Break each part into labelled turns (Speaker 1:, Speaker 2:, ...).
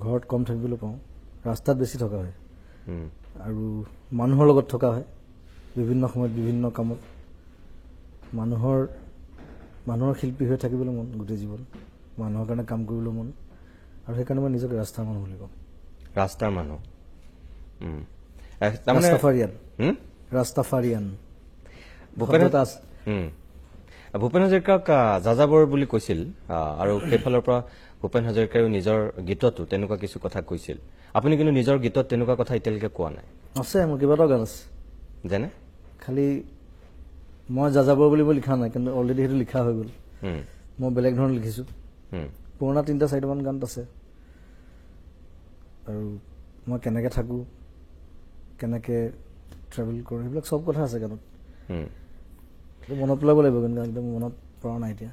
Speaker 1: ঘৰত কম থাকিবলৈ পাওঁ, ৰাস্তাত বেছি থকা হয় আৰু মানুহৰ লগত থকা হয় বিভিন্ন সময়ত বিভিন্ন কামত। মানুহৰ শিল্পী হৈ থাকিবলৈ মন গোটেই জীৱন, মানুহৰ কাৰণে কাম কৰিবলৈ মন, আৰু সেইকাৰণে মই নিজকে ৰাস্তাৰ মানুহ বুলি কওঁ।
Speaker 2: ৰাস্তাৰ মানুহ,
Speaker 1: ৰাস্তাফাৰিয়ান
Speaker 2: ভূপেন হাজৰিকাক যাযাবৰ বুলি কৈছিল, আৰু সেইফালৰ পৰা ভূপেন হাজৰিকায়ো নিজৰ গীততো তেনেকুৱা কিছু কথা কৈছিল। আপুনি কিন্তু নিজৰ গীতত তেনেকুৱা কথা এতিয়ালৈকে কোৱা নাই।
Speaker 1: আছে, মোৰ কেইবাটাও গান আছে।
Speaker 2: যেনে
Speaker 1: খালি মই যাযাবৰ বুলি মই লিখা নাই, কিন্তু অলৰেডি সেইটো লিখা হৈ গ'ল। মই বেলেগ ধৰণে লিখিছোঁ। পুৰণা 3-4মান গান আছে। আৰু মই কেনেকৈ থাকোঁ, কেনেকৈ ট্ৰেভেল কৰোঁ, সেইবিলাক চব কথা আছে গানত। মনত পেলাব লাগিব, কিন্তু একদম মনত পৰা নাই এতিয়া।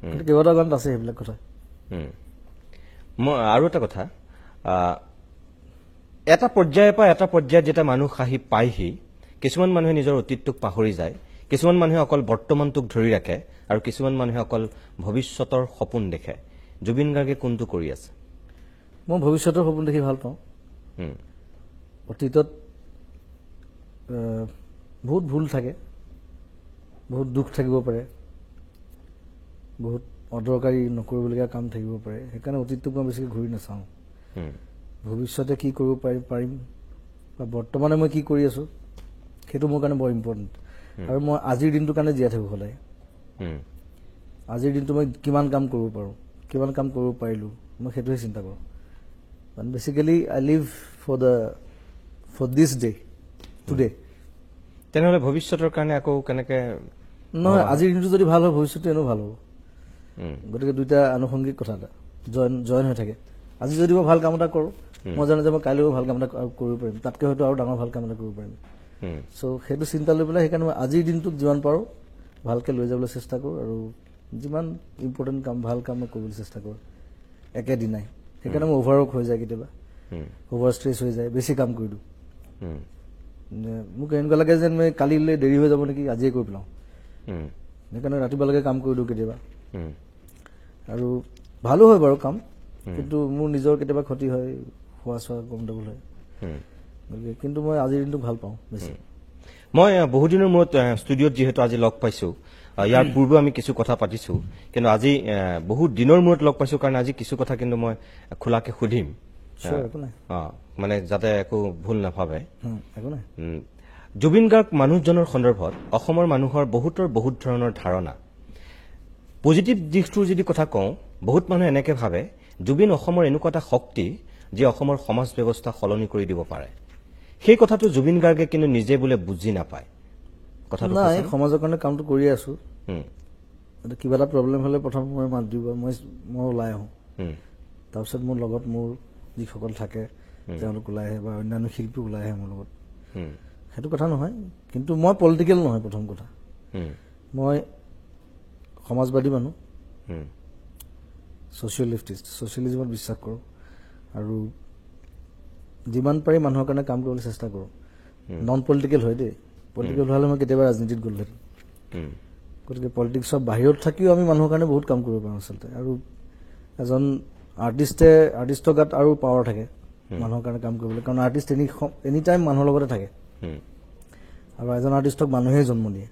Speaker 1: কিন্তু কেইবাটাও গানত আছে সেইবিলাক কথা।
Speaker 2: মই আৰু এটা কথা, এটা পৰ্যায়ৰ পৰা এটা পৰ্যায়ত যেতিয়া মানুহ আহি পায়হি, কিছুমান মানুহে নিজৰ অতীতটোক পাহৰি যায়, কিছুমান মানুহে অকল বৰ্তমানটোক ধৰি ৰাখে, আৰু কিছুমান মানুহে অকল ভৱিষ্যতৰ সপোন দেখে। জুবিন গাৰ্গে কোনটো কৰি আছে?
Speaker 1: মই ভৱিষ্যতৰ সপোন দেখি ভাল পাওঁ। অতীতত বহুত ভুল থাকে, বহুত দুখ থাকিব পাৰে, বহুত অদৰকাৰী নকৰিবলগীয়া কাম থাকিব পাৰে। সেইকাৰণে অতীতটোক মই বেছিকৈ ঘূৰি নাচাওঁ। ভৱিষ্যতে কি কৰিব পাৰিম বা বৰ্তমানে মই কি কৰি আছোঁ, সেইটো মোৰ কাৰণে বৰ ইম্পৰ্টেণ্ট। আৰু মই আজিৰ দিনটোৰ কাৰণে জীয়াই থাকোঁ সদায়। আজিৰ দিনটো মই কিমান কাম কৰিব পাৰোঁ, কিমান কাম কৰিব পাৰিলোঁ, মই সেইটোহে চিন্তা কৰোঁ। মানে basically I live for this day, today.
Speaker 2: তেনেহ'লে ভৱিষ্যতৰ কাৰণে আকৌ কেনেকৈ?
Speaker 1: নহয়, আজিৰ দিনটো যদি ভাল হয়, ভৱিষ্যতটো এনেও ভাল হ'ব। গতিকে দুইটা আনুষংগিক কথা, এটা জইন হৈ থাকে। আজি যদি মই ভাল কাম এটা কৰোঁ, মই জানো যে মই কাইলৈও ভাল কাম এটা কৰিব পাৰিম, তাতকৈ হয়তো আৰু ডাঙৰ ভাল কাম এটা কৰিব পাৰিম। চ' সেইটো চিন্তা লৈ পেলাই সেইকাৰণে মই আজিৰ দিনটোক যিমান পাৰোঁ ভালকৈ লৈ যাবলৈ চেষ্টা কৰোঁ, আৰু যিমান ইম্পৰ্টেণ্ট কাম, ভাল কাম মই কৰিবলৈ চেষ্টা কৰোঁ একেদিনাই। সেইকাৰণে মই অভাৰৱৰ্ক হৈ যায়, কেতিয়াবা অভাৰ ষ্ট্ৰেছ হৈ যায়, বেছি কাম কৰি দিওঁ। মোক এনেকুৱা লাগে যেন মই কালিলৈ দেৰি হৈ যাব নেকি, আজিয়ে কৰি পেলাওঁ। সেইকাৰণে ৰাতিপুৱালৈকে কাম কৰি দিওঁ কেতিয়াবা। আৰু ভালো হয় বাৰু কাম, কিন্তু মোৰ নিজৰ কেতিয়াবা ক্ষতি হয়, খোৱা চোৱা গণ্ডগোল হয়। গতিকে কিন্তু মই আজিৰ দিনটো ভাল পাওঁ বেছি।
Speaker 2: মই বহুদিনৰ মূৰত ষ্টুডিঅ'ত যিহেতু আজি লগ পাইছোঁ, ইয়াৰ পূৰ্বেও আমি কিছু কথা পাতিছোঁ, কিন্তু আজি বহুত দিনৰ মূৰত লগ পাইছোঁ কাৰণে আজি কিছু কথা কিন্তু মই খোলাকে সুধিম, মানে যাতে একো ভুল নাভাবে। জুবিন গাৰ্গ মানুহজনৰ সন্দৰ্ভত অসমৰ মানুহৰ বহুত ধৰণৰ ধাৰণা। পজিটিভ দিশটোৰ যদি কথা কওঁ, বহুত মানুহে এনেকে ভাবে জুবিন অসমৰ এনেকুৱা এটা শক্তি যি অসমৰ সমাজ ব্যৱস্থা সলনি কৰি দিব পাৰে। সেই কথাটো জুবিন গাৰ্গে কিন্তু নিজে বোলে বুজি নাপায়। কথাটো
Speaker 1: নাই, সমাজৰ কাৰণে কামটো কৰিয়ে আছো। কিবা এটা প্ৰব্লেম হ'লে প্ৰথম মই মাত দিব, মই ওলাই আহোঁ। তাৰপিছত মোৰ লগত মোৰ যিসকল থাকে তেওঁলোক ওলাই আহে, বা অন্যান্য শিল্পী ওলাই আহে মোৰ লগত। সেইটো কথা নহয়, কিন্তু মই পলিটিকেল নহয়। প্ৰথম কথা, মই সমাজবাদী মানুহ, ছ'চিয়েলিজমত বিশ্বাস কৰোঁ, আৰু যিমান পাৰি মানুহৰ কাৰণে কাম কৰিবলৈ চেষ্টা কৰোঁ। নন পলিটিকেল হয় দেই, পলিটিকেল হ'লে মই কেতিয়াবা ৰাজনীতিত গ'লোহেঁতেন। গতিকে পলিটিক্সৰ বাহিৰত থাকিও আমি মানুহৰ কাৰণে বহুত কাম কৰিব পাৰোঁ আচলতে। আৰু এজন আৰ্টিষ্টৰ গাত আৰু পাৱাৰ থাকে মানুহৰ কাৰণে কাম কৰিবলৈ, কাৰণ আৰ্টিষ্ট এনি টাইম মানুহৰ লগতে থাকে, আৰু এজন আৰ্টিষ্টক মানুহেই জন্ম দিয়ে।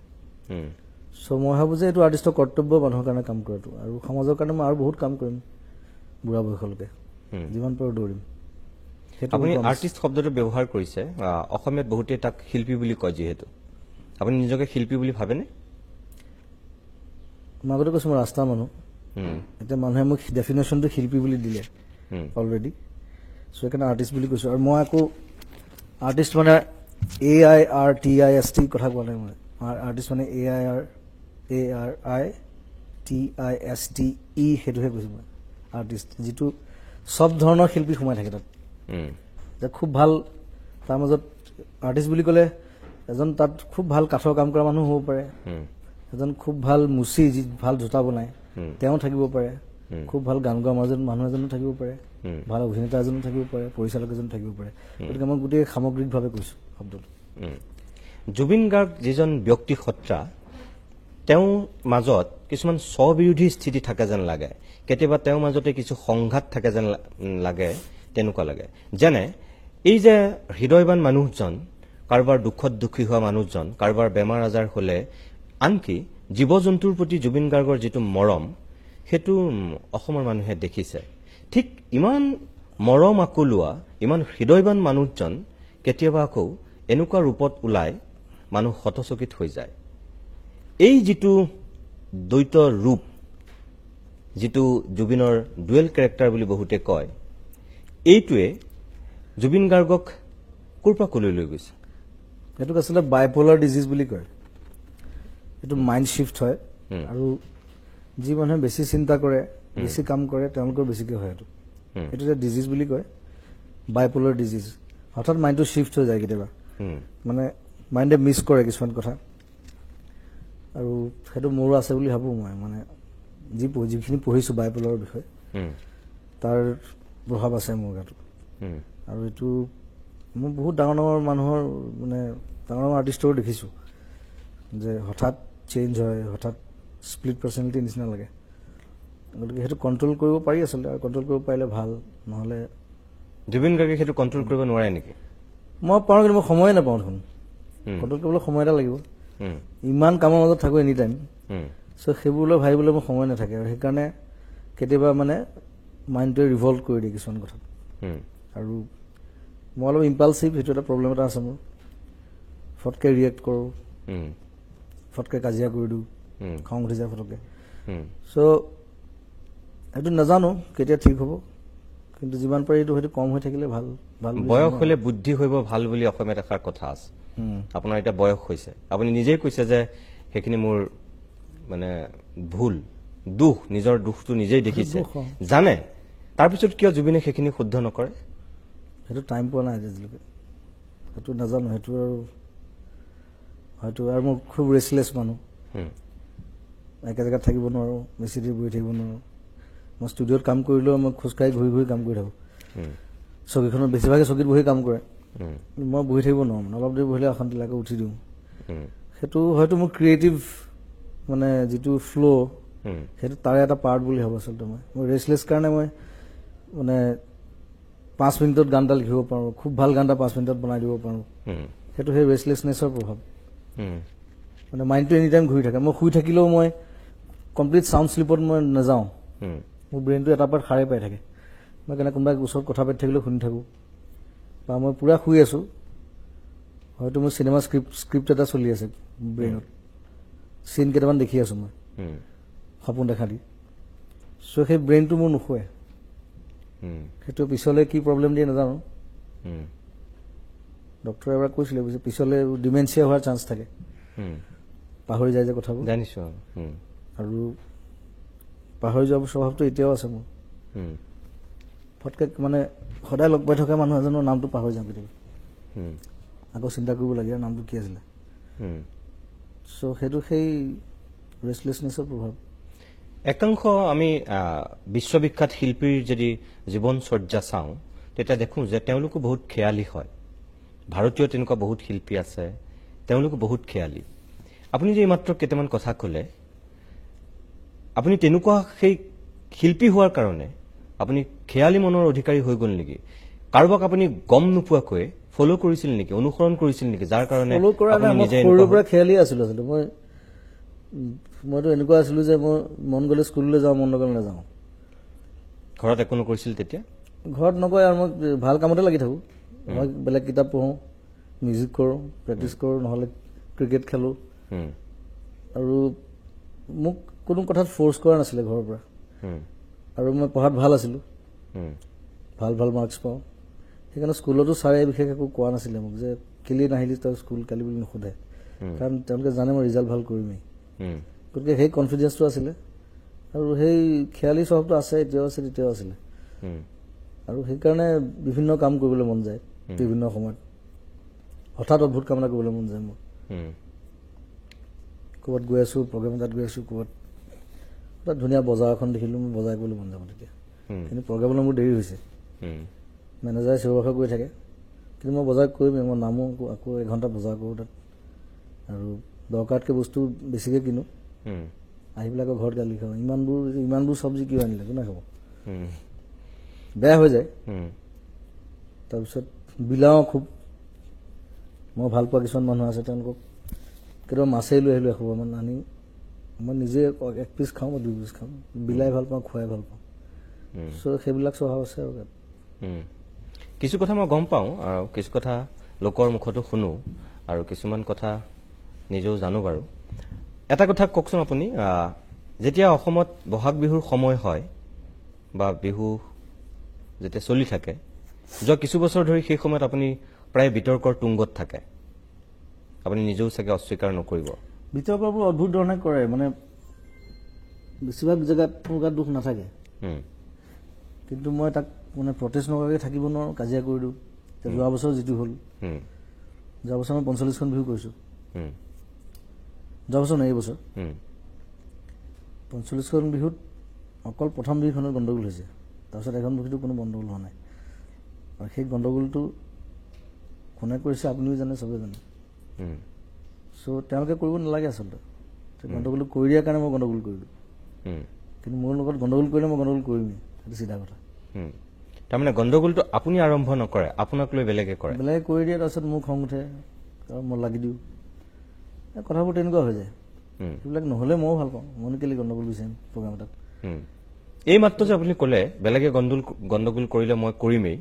Speaker 1: চ' মই ভাবোঁ যে এইটো আৰ্টিষ্টৰ কৰ্তব্য মানুহৰ কাৰণে কাম কৰাটো, আৰু সমাজৰ কাৰণে মই আৰু বহুত কাম কৰিম বুঢ়া বয়সলৈকে, যিমান পাৰোঁ দৌৰিম।
Speaker 2: আপুনি আৰ্টিষ্ট শব্দটো ব্যৱহাৰ কৰিছে, অসমীয়াত বহুতেই তাক শিল্পী বুলি কয়। যিহেতু আপুনি নিজকে শিল্পী বুলি ভাবেনে?
Speaker 1: মই আগতে কৈছোঁ মই ৰাস্তাৰ মানুহ। এতিয়া মানুহে মোক ডেফিনেশ্যনটো শিল্পী বুলি দিলে অলৰেডি, চ' সেইকাৰণে আৰ্টিষ্ট বুলি কৈছোঁ। আৰু মই আকৌ আৰ্টিষ্ট মানে AIRTIST কথা কোৱা নাই। মই আৰ্টিষ্ট মানে AIRTISTE, সেইটোহে কৈছোঁ মই আৰ্টিষ্ট, যিটো চব ধৰণৰ শিল্পী সোমাই থাকে তাত। যে খুব ভাল, তাৰ মাজত আৰ্টিষ্ট বুলি ক'লে এজন তাত খুব ভাল কাঠৰ কাম কৰা মানুহ হ'ব পাৰে, এজন খুব ভাল যি ভাল জোতা বনায় তেওঁ থাকিব পাৰে, খুব ভাল গান গোৱা মানুহ এজনো থাকিব পাৰে, ভাল অভিনেতা এজনো থাকিব পাৰে, পৰিচালক এজনো থাকিব পাৰে। গতিকে মই গোটেই সামগ্ৰিকভাৱে কৈছোঁ শব্দটো।
Speaker 2: জুবিন গাৰ্গ যিজন ব্যক্তি সত্তা, তেওঁৰ মাজত কিছুমান স্ববিৰোধী স্থিতি থাকে যেন লাগে, কেতিয়াবা তেওঁৰ মাজতে কিছু সংঘাত থাকে যেন লাগে, তেনেকুৱা লাগে। যেনে এই যে হৃদয়বান মানুহজন, কাৰোবাৰ দুখত দুখী হোৱা মানুহজন, কাৰোবাৰ বেমাৰ আজাৰ হলে আনকি জীৱ জন্তুৰ প্ৰতি জুবিন গাৰ্গৰ যিটো মৰম, সেইটো অসমৰ মানুহে দেখিছে। ঠিক ইমান মৰম আকোলোৱা, ইমান হৃদয়বান মানুহজন কেতিয়াবা আকৌ এনেকুৱা ৰূপত ওলাই মানুহ হতচকিত হৈ যায়। এই যিটো দ্বৈত ৰূপ, যিটো জুবিনৰ ডুৱেল কেৰেক্টাৰ বুলি বহুতে কয়, এইটোৱে জুবিন গাৰ্গক ক'ৰ পৰা ক'লৈ লৈ গৈছে?
Speaker 1: এইটোক আচলতে বাইপলাৰ ডিজিজ বুলি কয়। এইটো মাইণ্ড শ্বিফ্ট হয়, আৰু যি মানুহে বেছি চিন্তা কৰে, বেছি কাম কৰে, তেওঁলোকৰ বেছিকৈ হয়। এইটো এটা ডিজিজ বুলি কয়, বাইপলাৰ ডিজিজ। হঠাৎ মাইণ্ডটো শ্বিফ্ট হৈ যায় কেতিয়াবা, মানে মাইণ্ডে মিছ কৰে কিছুমান কথা, আৰু সেইটো মোৰো আছে বুলি ভাবোঁ মই। মানে যিখিনি পঢ়িছোঁ বাইপলাৰৰ বিষয়ে, তাৰ প্ৰভাৱ আছে মোৰ গাতো। আৰু এইটো মই বহুত ডাঙৰ ডাঙৰ মানুহৰ, মানে ডাঙৰ ডাঙৰ আৰ্টিষ্টৰো দেখিছোঁ যে হঠাৎ চেঞ্জ হয়, হঠাৎ স্প্লিট পাৰ্চনেলিটিৰ নিচিনা লাগে। গতিকে সেইটো কণ্ট্ৰল কৰিব পাৰি আচলতে, আৰু কণ্ট্ৰল কৰিব পাৰিলে ভাল। নহ'লে
Speaker 2: জুবিন গাৰ্গে সেইটো কণ্ট্ৰল কৰিব নোৱাৰে নেকি?
Speaker 1: মই পাৰোঁ, কিন্তু মই সময়ে নাপাওঁ দেখোন। কণ্ট্ৰল কৰিবলৈ সময় এটা লাগিব। ইমান কামৰ মাজত থাকোঁ এনি টাইম, চ' সেইবোৰলৈ ভাবিবলৈ মোৰ সময় নাথাকে, আৰু সেইকাৰণে কেতিয়াবা মানে মাইণ্ডটোৱে ৰিভল্ভ কৰি দিয়ে কিছুমান কথাত। আৰু মই অলপ ইম্পালচিভ, সেইটো এটা প্ৰব্লেম এটা আছে মোৰ। ফটকৈ ৰিয়েক্ট কৰোঁ, ফটকৈ কাজিয়া কৰি দিওঁ, খং উঠি যায় ফটকৈ। চ' সেইটো নাজানো কেতিয়া ঠিক হ'ব, কিন্তু যিমান পাৰি সেইটো কম হৈ থাকিলে ভাল।
Speaker 2: বয়স হ'লে বুদ্ধি হ'ব ভাল বুলি অসমীয়াত এষাৰ কথা আছে। আপোনাৰ এতিয়া বয়স হৈছে, আপুনি নিজেই কৈছে যে সেইখিনি মোৰ মানে ভুল, দুখ, নিজৰ দুখটো নিজেই দেখিছে, জানে। তাৰপিছত কিয় জুবিনে সেইখিনি শুদ্ধ নকৰে?
Speaker 1: সেইটো টাইম পোৱা নাই আজিলৈকে, সেইটো নাজানো। সেইটো আৰু হয়তো, আৰু মই খুব ৰেষ্টলেছ মানুহ, একে জেগাত থাকিব নোৱাৰোঁ, বেছি দেৰি বহি থাকিব নোৱাৰোঁ। মই ষ্টুডিঅ'ত কাম কৰিলেও মই খোজকাঢ়ি ঘূৰি ঘূৰি কাম কৰি থাকোঁ। চকীখনত বেছিভাগে চকীত বহি কাম কৰে, মই বহি থাকিব নোৱাৰোঁ। মানে অলপ দেৰি বহিলে অশান্তি লাগে, উঠি দিওঁ। সেইটো হয়তো মোৰ ক্ৰিয়েটিভ, মানে যিটো ফ্ল', সেইটো তাৰে এটা পাৰ্ট বুলি ভাবোঁ আচলতে। মই ৰেষ্টলেছ কাৰণে মই মানে 5 মিনিটত গান এটা লিখিব পাৰোঁ, খুব ভাল গান এটা 5 মিনিটত বনাই দিব পাৰোঁ। সেইটো সেই ৰেষ্টলেছনেছৰ প্ৰভাৱ। মানে মাইণ্ডটো এনি টাইম ঘূৰি থাকে। মই শুই থাকিলেও মই কমপ্লিট চাউণ্ড শ্লিপত মই নাযাওঁ, মোৰ ব্ৰেইনটো এটা পাৰ্ট সাৰে পাই থাকে। মই কেনে কোনোবাই ওচৰত কথা পাতি থাকিলেও শুনি থাকোঁ, বা মই পূৰা শুই আছোঁ, হয়তো মোৰ চিনেমা স্ক্ৰিপ্ট এটা চলি আছে ব্ৰেইনত, চিন কেইটামান দেখি আছোঁ মই সপোন দেখা দি। চ' সেই ব্ৰেইনটো মোৰ নুশুৱে। সেইটো পিছলৈ কি প্ৰব্লেম দিয়ে নাজানো। ডক্টৰে এবাৰ কৈছিলে পিছলৈ ডিমেনচিয়া হোৱাৰ চান্স থাকে, পাহৰি যায় যে কথাবোৰ।
Speaker 2: জানিছোঁ।
Speaker 1: আৰু পাহৰি যোৱাৰ স্বভাৱটো এতিয়াও আছে মোৰ। ফটকৈ মানে সদায় লগ পাই থকা মানুহ এজনৰ নামটো পাহৰি যাওঁ কেতিয়াবা, আকৌ চিন্তা কৰিব লাগে নামটো কি আছিলে। চ' সেইটো সেই ৰেষ্টলেছনেছৰ প্ৰভাৱ।
Speaker 2: একাংশ আমি বিশ্ববিখ্যাত শিল্পীৰ যদি জীৱনচৰ্যা চাওঁ, তেতিয়া দেখোঁ যে তেওঁলোকো বহুত খেয়ালি হয়। ভাৰতীয় তেনেকুৱা বহুত শিল্পী আছে, তেওঁলোকো বহুত খেয়ালি। আপুনি যে এইমাত্ৰ কেইটামান কথা ক'লে, আপুনি তেনেকুৱা সেই শিল্পী হোৱাৰ কাৰণে আপুনি খেয়ালি মনৰ অধিকাৰী হৈ গ'ল নেকি? কাৰোবাক আপুনি গম নোপোৱাকৈ ফ'ল' কৰিছিল নেকি, অনুসৰণ কৰিছিল নেকি, যাৰ কাৰণে
Speaker 1: সৰুৰ পৰা খেয়ালি আছিলোঁ আচলতে। মইতো এনেকুৱা আছিলোঁ যে মই মন গ'লে স্কুললৈ যাওঁ, মন নগ'লে নাযাওঁ।
Speaker 2: ঘৰত একো নকৰিছিল তেতিয়া?
Speaker 1: ঘৰত নকয়, আৰু মই ভাল কামতে লাগি থাকোঁ। মই বেলেগ কিতাপ পঢ়োঁ, মিউজিক কৰোঁ, প্ৰেক্টিছ কৰোঁ, নহ'লে ক্ৰিকেট খেলোঁ। আৰু মোক কোনো কথাত ফ'ৰ্চ কৰা নাছিলে ঘৰৰ পৰা। আৰু মই পঢ়াত ভাল আছিলোঁ, ভাল ভাল মাৰ্কছ পাওঁ। সেইকাৰণে স্কুলতো ছাৰে বিশেষ একো কোৱা নাছিলে মোক যে কেলি নাহিলি তই স্কুল কালি বুলি নুসুধে, কাৰণ তেওঁলোকে জানে মই ৰিজাল্ট ভাল কৰিমেই। গতিকে সেই কনফিডেন্সটো আছিলে, আৰু সেই খেয়ালি স্বভাৱটো আছে, এতিয়াও আছে, তেতিয়াও আছিলে। আৰু সেইকাৰণে বিভিন্ন কাম কৰিবলৈ মন যায় বিভিন্ন সময়ত, হঠাৎ অদ্ভুত কাম এটা কৰিবলৈ মন যায় মোৰ। ক'ৰবাত গৈ আছোঁ, প্ৰগ্ৰেম এটাত গৈ আছোঁ, ক'ৰবাত তাত ধুনীয়া বজাৰ এখন দেখিলোঁ, মোৰ বজাৰ কৰিবলৈ মন যাব তেতিয়া। কিন্তু প্ৰগ্ৰেমলৈ মোৰ দেৰি হৈছে, মেনেজাৰে চিঞৰ-বাখৰ কৰি থাকে, কিন্তু মই বজাৰ কৰিমেই। মই নামো, আকৌ 1 ঘণ্টা বজাৰ কৰোঁ তাত, আৰু দৰকাৰতকৈ বস্তু বেছিকৈ কিনো, আহি পেলাই আকৌ ঘৰত গালি খাওঁ ইমানবোৰ চব্জি কিয় আনিলে কোনে খাব বেয়া হৈ যায় তাৰপিছত বিলাওঁ খুব মই ভাল পোৱা কিছুমান মানুহ আছে তেওঁলোকক কেতিয়াবা মাছেই লৈ আহিলোঁ এসোপামান আনি মই নিজে 1 পিচ খাওঁ বা 2 পিচ খাওঁ বিলাই ভাল পাওঁ খুৱাই ভাল পাওঁ চ' সেইবিলাক স্বভাৱ আছে আৰু
Speaker 2: কিছু কথা মই গম পাওঁ আৰু কিছু কথা লোকৰ মুখতো শুনো আৰু কিছুমান কথা নিজেও জানো বাৰু এটা কথা কওকচোন আপুনি যেতিয়া অসমত বহাগ বিহুৰ সময় হয় বা বিহু যেতিয়া চলি থাকে যোৱা কিছু বছৰ ধৰি সেই সময়ত আপুনি প্ৰায় বিতৰ্কৰ তুংগত থাকে আপুনি নিজেও চাগে অস্বীকাৰ নকৰিব
Speaker 1: বিতৰ্কবোৰ অদ্ভুত ধৰণে কৰে মানে বেছিভাগ জেগাত মোৰ গাত দুখ নাথাকে কিন্তু মই তাক মানে প্ৰটেষ্ট নকৰাকৈ থাকিব নোৱাৰোঁ কাজিয়া কৰি দিওঁ যোৱা বছৰ যিটো হ'ল যোৱা বছৰ মই 45খন বিহু কৰিছোঁ যোৱা বছৰ নাই এই বছৰ 45খন বিহুত অকল প্ৰথম বিহুখনৰ গণ্ডগোল হৈছে তাৰপিছত এখন বিহুতো কোনো গণ্ডগোল হোৱা নাই আৰু সেই গণ্ডগোলটো কোনে কৰিছে আপুনিও জানে চবেই জানে চ' তেওঁলোকে কৰিব নালাগে আচলতে গণ্ডগোলটো কৰি দিয়াৰ কাৰণে মই গণ্ডগোল কৰিলোঁ কিন্তু মোৰ লগত গণ্ডগোল কৰিলে মই গণ্ডগোল কৰিমেই সেইটো চিধা কথা
Speaker 2: তাৰমানে গণ্ডগোলটো আপুনি আৰম্ভ নকৰে আপোনাক লৈ বেলেগে কৰে
Speaker 1: বেলেগে কৰি দিয়ে তাৰপিছত মোৰ খং উঠে আৰু মই লাগি দিওঁ কথাবোৰ তেনেকুৱা হৈ যায় সেইবিলাক নহ'লে ময়ো ভাল পাওঁ মইনো কেলৈ গণ্ডগোল বিচাৰিম প্ৰগ্ৰাম এটাত
Speaker 2: এই মাত্ৰ যে আপুনি ক'লে বেলেগে গণ্ডগোল কৰিলে মই কৰিমেই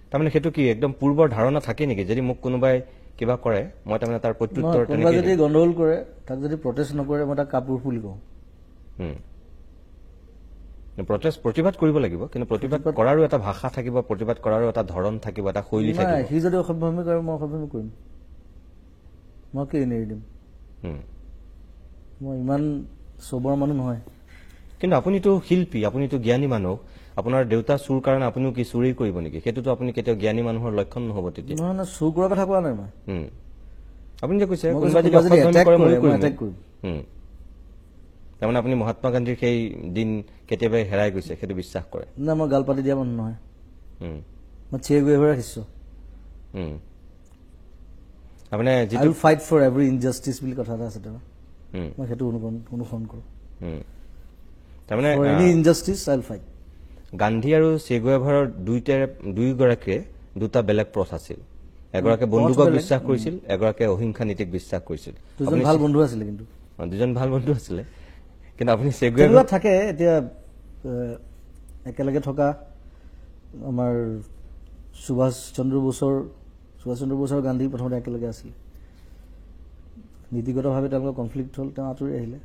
Speaker 2: তাৰমানে সেইটো কি একদম পূৰ্বৰ ধাৰণা থাকে নেকি যদি মোক কোনোবাই কিবা কৰে মই তাৰমানে তাৰ প্ৰত্যুত্তৰ
Speaker 1: কোনোবাই যদি গণ্ডগোল কৰে তাক যদি প্ৰটেষ্ট নকৰে মই তাক কাপুৰুষ বুলি কওঁ
Speaker 2: প্ৰতিবাদ কৰিব লাগিব কিন্তু প্ৰতিবাদ কৰাৰো এটা ভাষা থাকিব প্ৰতিবাদ কৰাৰো এটা ধৰণ থাকিব এটা শৈলী থাকিব
Speaker 1: সি যদি অসভ্যামি কৰে মই অসভ্যামি কৰিম মই কি এৰি দিম মই ইমান চবৰ মানুহ নহয়
Speaker 2: কিন্তু আপুনিতো শিল্পী আপুনিতো জ্ঞানী মানুহ আপোনাৰ দেউতা চুৰ কাৰণে আপুনিও কি চুৰি কৰিব নেকি সেইটোতো আপুনি কেতিয়াও জ্ঞানী মানুহৰ লক্ষণ নহ'ব তেতিয়া
Speaker 1: নহয় চুৰ কৰাৰ কথা কোৱা নাই মই
Speaker 2: আপুনি যে কৈছে কোনোবাই যদি অসভ্যামি কৰে মই কৰিম তাৰমানে আপুনি মহাত্মা গান্ধীৰ সেই দিন কেতিয়াবাই হেৰাই গৈছে সেইটো বিশ্বাস কৰে
Speaker 1: না মই গাল পাতি দিয়া মানুহ নহয় মই চিয়ে গৈ ৰাখিছোঁ
Speaker 2: আপুনি
Speaker 1: যিটো ফাইট ফৰ এভৰি ইনজাষ্টিচ বুলি কথা এটা আছে মই সেইটো অনুসৰণ কৰোঁ
Speaker 2: তাৰমানে
Speaker 1: any injustice I will fight
Speaker 2: Gandhi আৰু চে গুয়েভাৰৰ দুয়োগৰাকীয়ে দুটা বেলেগ পথ আছিল এগৰাকীয়ে বন্দুকক বিশ্বাস কৰিছিল এগৰাকীয়ে অহিংসা নীতিক বিশ্বাস কৰিছিল
Speaker 1: দুজন ভাল বন্ধু আছিলে কিন্তু
Speaker 2: দুজন ভাল বন্ধু আছিলে কিন্তু আপুনি চে গুয়েভাৰ
Speaker 1: থাকে এতিয়া একেলগে থকা আমাৰ সুভাষ চন্দ্ৰ বোসৰ গান্ধী প্ৰথমতে একেলগে আছিলে নীতিগতভাৱে তেওঁলোকৰ কনফ্লিক্ট হ'ল তেওঁ আঁতৰি আহিলে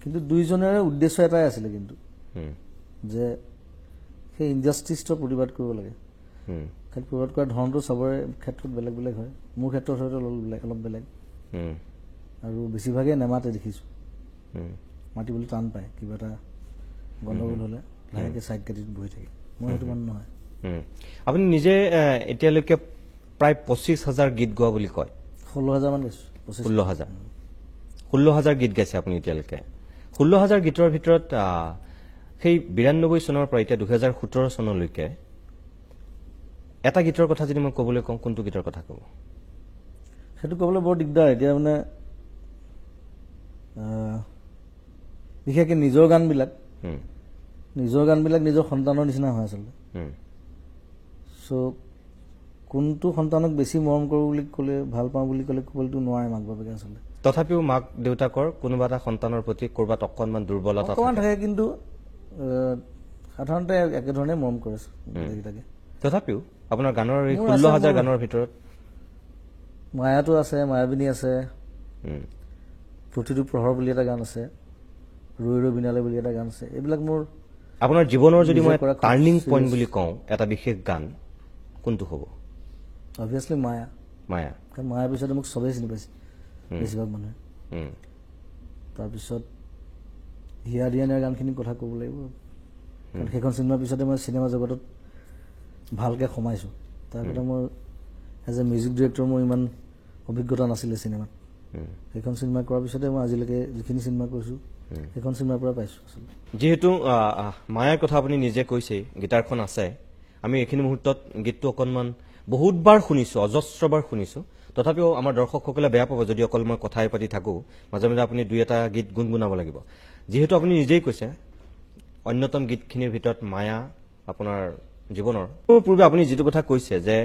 Speaker 1: কিন্তু দুইজনৰে উদ্দেশ্য এটাই আছিলে কিন্তু যে সেই ইনজাষ্টিছটো প্ৰতিবাদ কৰিব লাগে প্ৰতিবাদ কৰাৰ ধৰণটো চবৰে ক্ষেত্ৰত বেলেগ বেলেগ হয় মোৰ ক্ষেত্ৰত হয়তো অলপ বেলেগ আৰু বেছিভাগেই নেমাতে দেখিছোঁ মাতিবলৈ টান পায় কিবা এটা গণ্ডগোল হ'লে লাহেকৈ চাইড কাটিত বহি থাকে মই সেইটো মানুহ নহয়
Speaker 2: আপুনি নিজে এতিয়ালৈকে প্ৰায় 25,000 গীত গোৱা বুলি কয়
Speaker 1: 16,000 মান গাইছোঁ
Speaker 2: 16,000 গীত গাইছে আপুনি এতিয়ালৈকে 16,000 গীতৰ ভিতৰত সেই 92 চনৰ পৰা এতিয়া 2017 চনলৈকে এটা গীতৰ কথা যদি মই ক'বলৈ কওঁ কোনটো গীতৰ কথা ক'ব
Speaker 1: সেইটো ক'বলৈ বৰ দিগদাৰ এতিয়া মানে বিশেষকৈ নিজৰ গানবিলাক নিজৰ সন্তানৰ নিচিনা হয় আচলতে চ' কোনটো সন্তানক বেছি মৰম কৰোঁ বুলি ক'লে ভাল পাওঁ বুলি ক'লে ক'বলৈতো নোৱাৰে মাক বাপেকে আচলতে
Speaker 2: তথাপিও মাক দেউতাকৰ কোনোবা এটা সন্তানৰ প্ৰতি ক'ৰবাত অকণমান দুৰ্বলতা
Speaker 1: থাকে কিন্তু সাধাৰণতে একেধৰণে মৰম কৰে গোটেইকেইটাকে
Speaker 2: তথাপিও আপোনাৰ গানৰ এই 16,000 গানৰ ভিতৰত
Speaker 1: মায়াটো আছে মায়াবিনী আছে প্ৰতিটো প্ৰহৰ বুলি এটা গান আছে ৰৈ ৰৈ বিনালে বুলি এটা গান আছে এইবিলাক মোৰ
Speaker 2: আপোনাৰ জীৱনৰ যদি মই টাৰ্ণিং পইণ্ট বুলি কওঁ এটা বিশেষ গান কোনটো হ'ব
Speaker 1: অবভিয়াছলি মায়া কাৰণ মায়াৰ পিছতে মোক চবেই চিনি পাইছে বেছিভাগ মানুহে তাৰপিছত হিয়া দিয়ানীৰ গানখিনিৰ কথা ক'ব লাগিব কাৰণ সেইখন চিনেমাৰ পিছতে মই চিনেমা জগতত ভালকৈ সোমাইছোঁ তাৰ আগতে মই এজ এ মিউজিক ডিৰেক্টৰ মোৰ ইমান অভিজ্ঞতা নাছিলে চিনেমাত সেইখন চিনেমা কৰাৰ পিছতে মই আজিলৈকে যিখিনি চিনেমা কৰিছোঁ সেইখন চিনেমাৰ পৰা পাইছোঁ আচলতে
Speaker 2: যিহেতু মায়াৰ কথা আপুনি নিজে কৈছেই গীটাৰখন আছে আমি এইখিনি মুহূৰ্তত গীতটো অকণমান বহুতবাৰ শুনিছোঁ অজস্ৰবাৰ শুনিছোঁ তথাপিও আমাৰ দৰ্শকসকলে বেয়া পাব যদি অকল মই কথাই পাতি থাকোঁ, মাজে মাজে আপুনি দুই এটা গীত গুণগুণাব লাগিব। যিহেতু আপুনি নিজেই কৈছে অন্যতম গীতখিনিৰ ভিতৰত মায়া আপোনাৰ জীৱনৰ পূৰ্বে আপুনি যিটো কথা কৈছে যে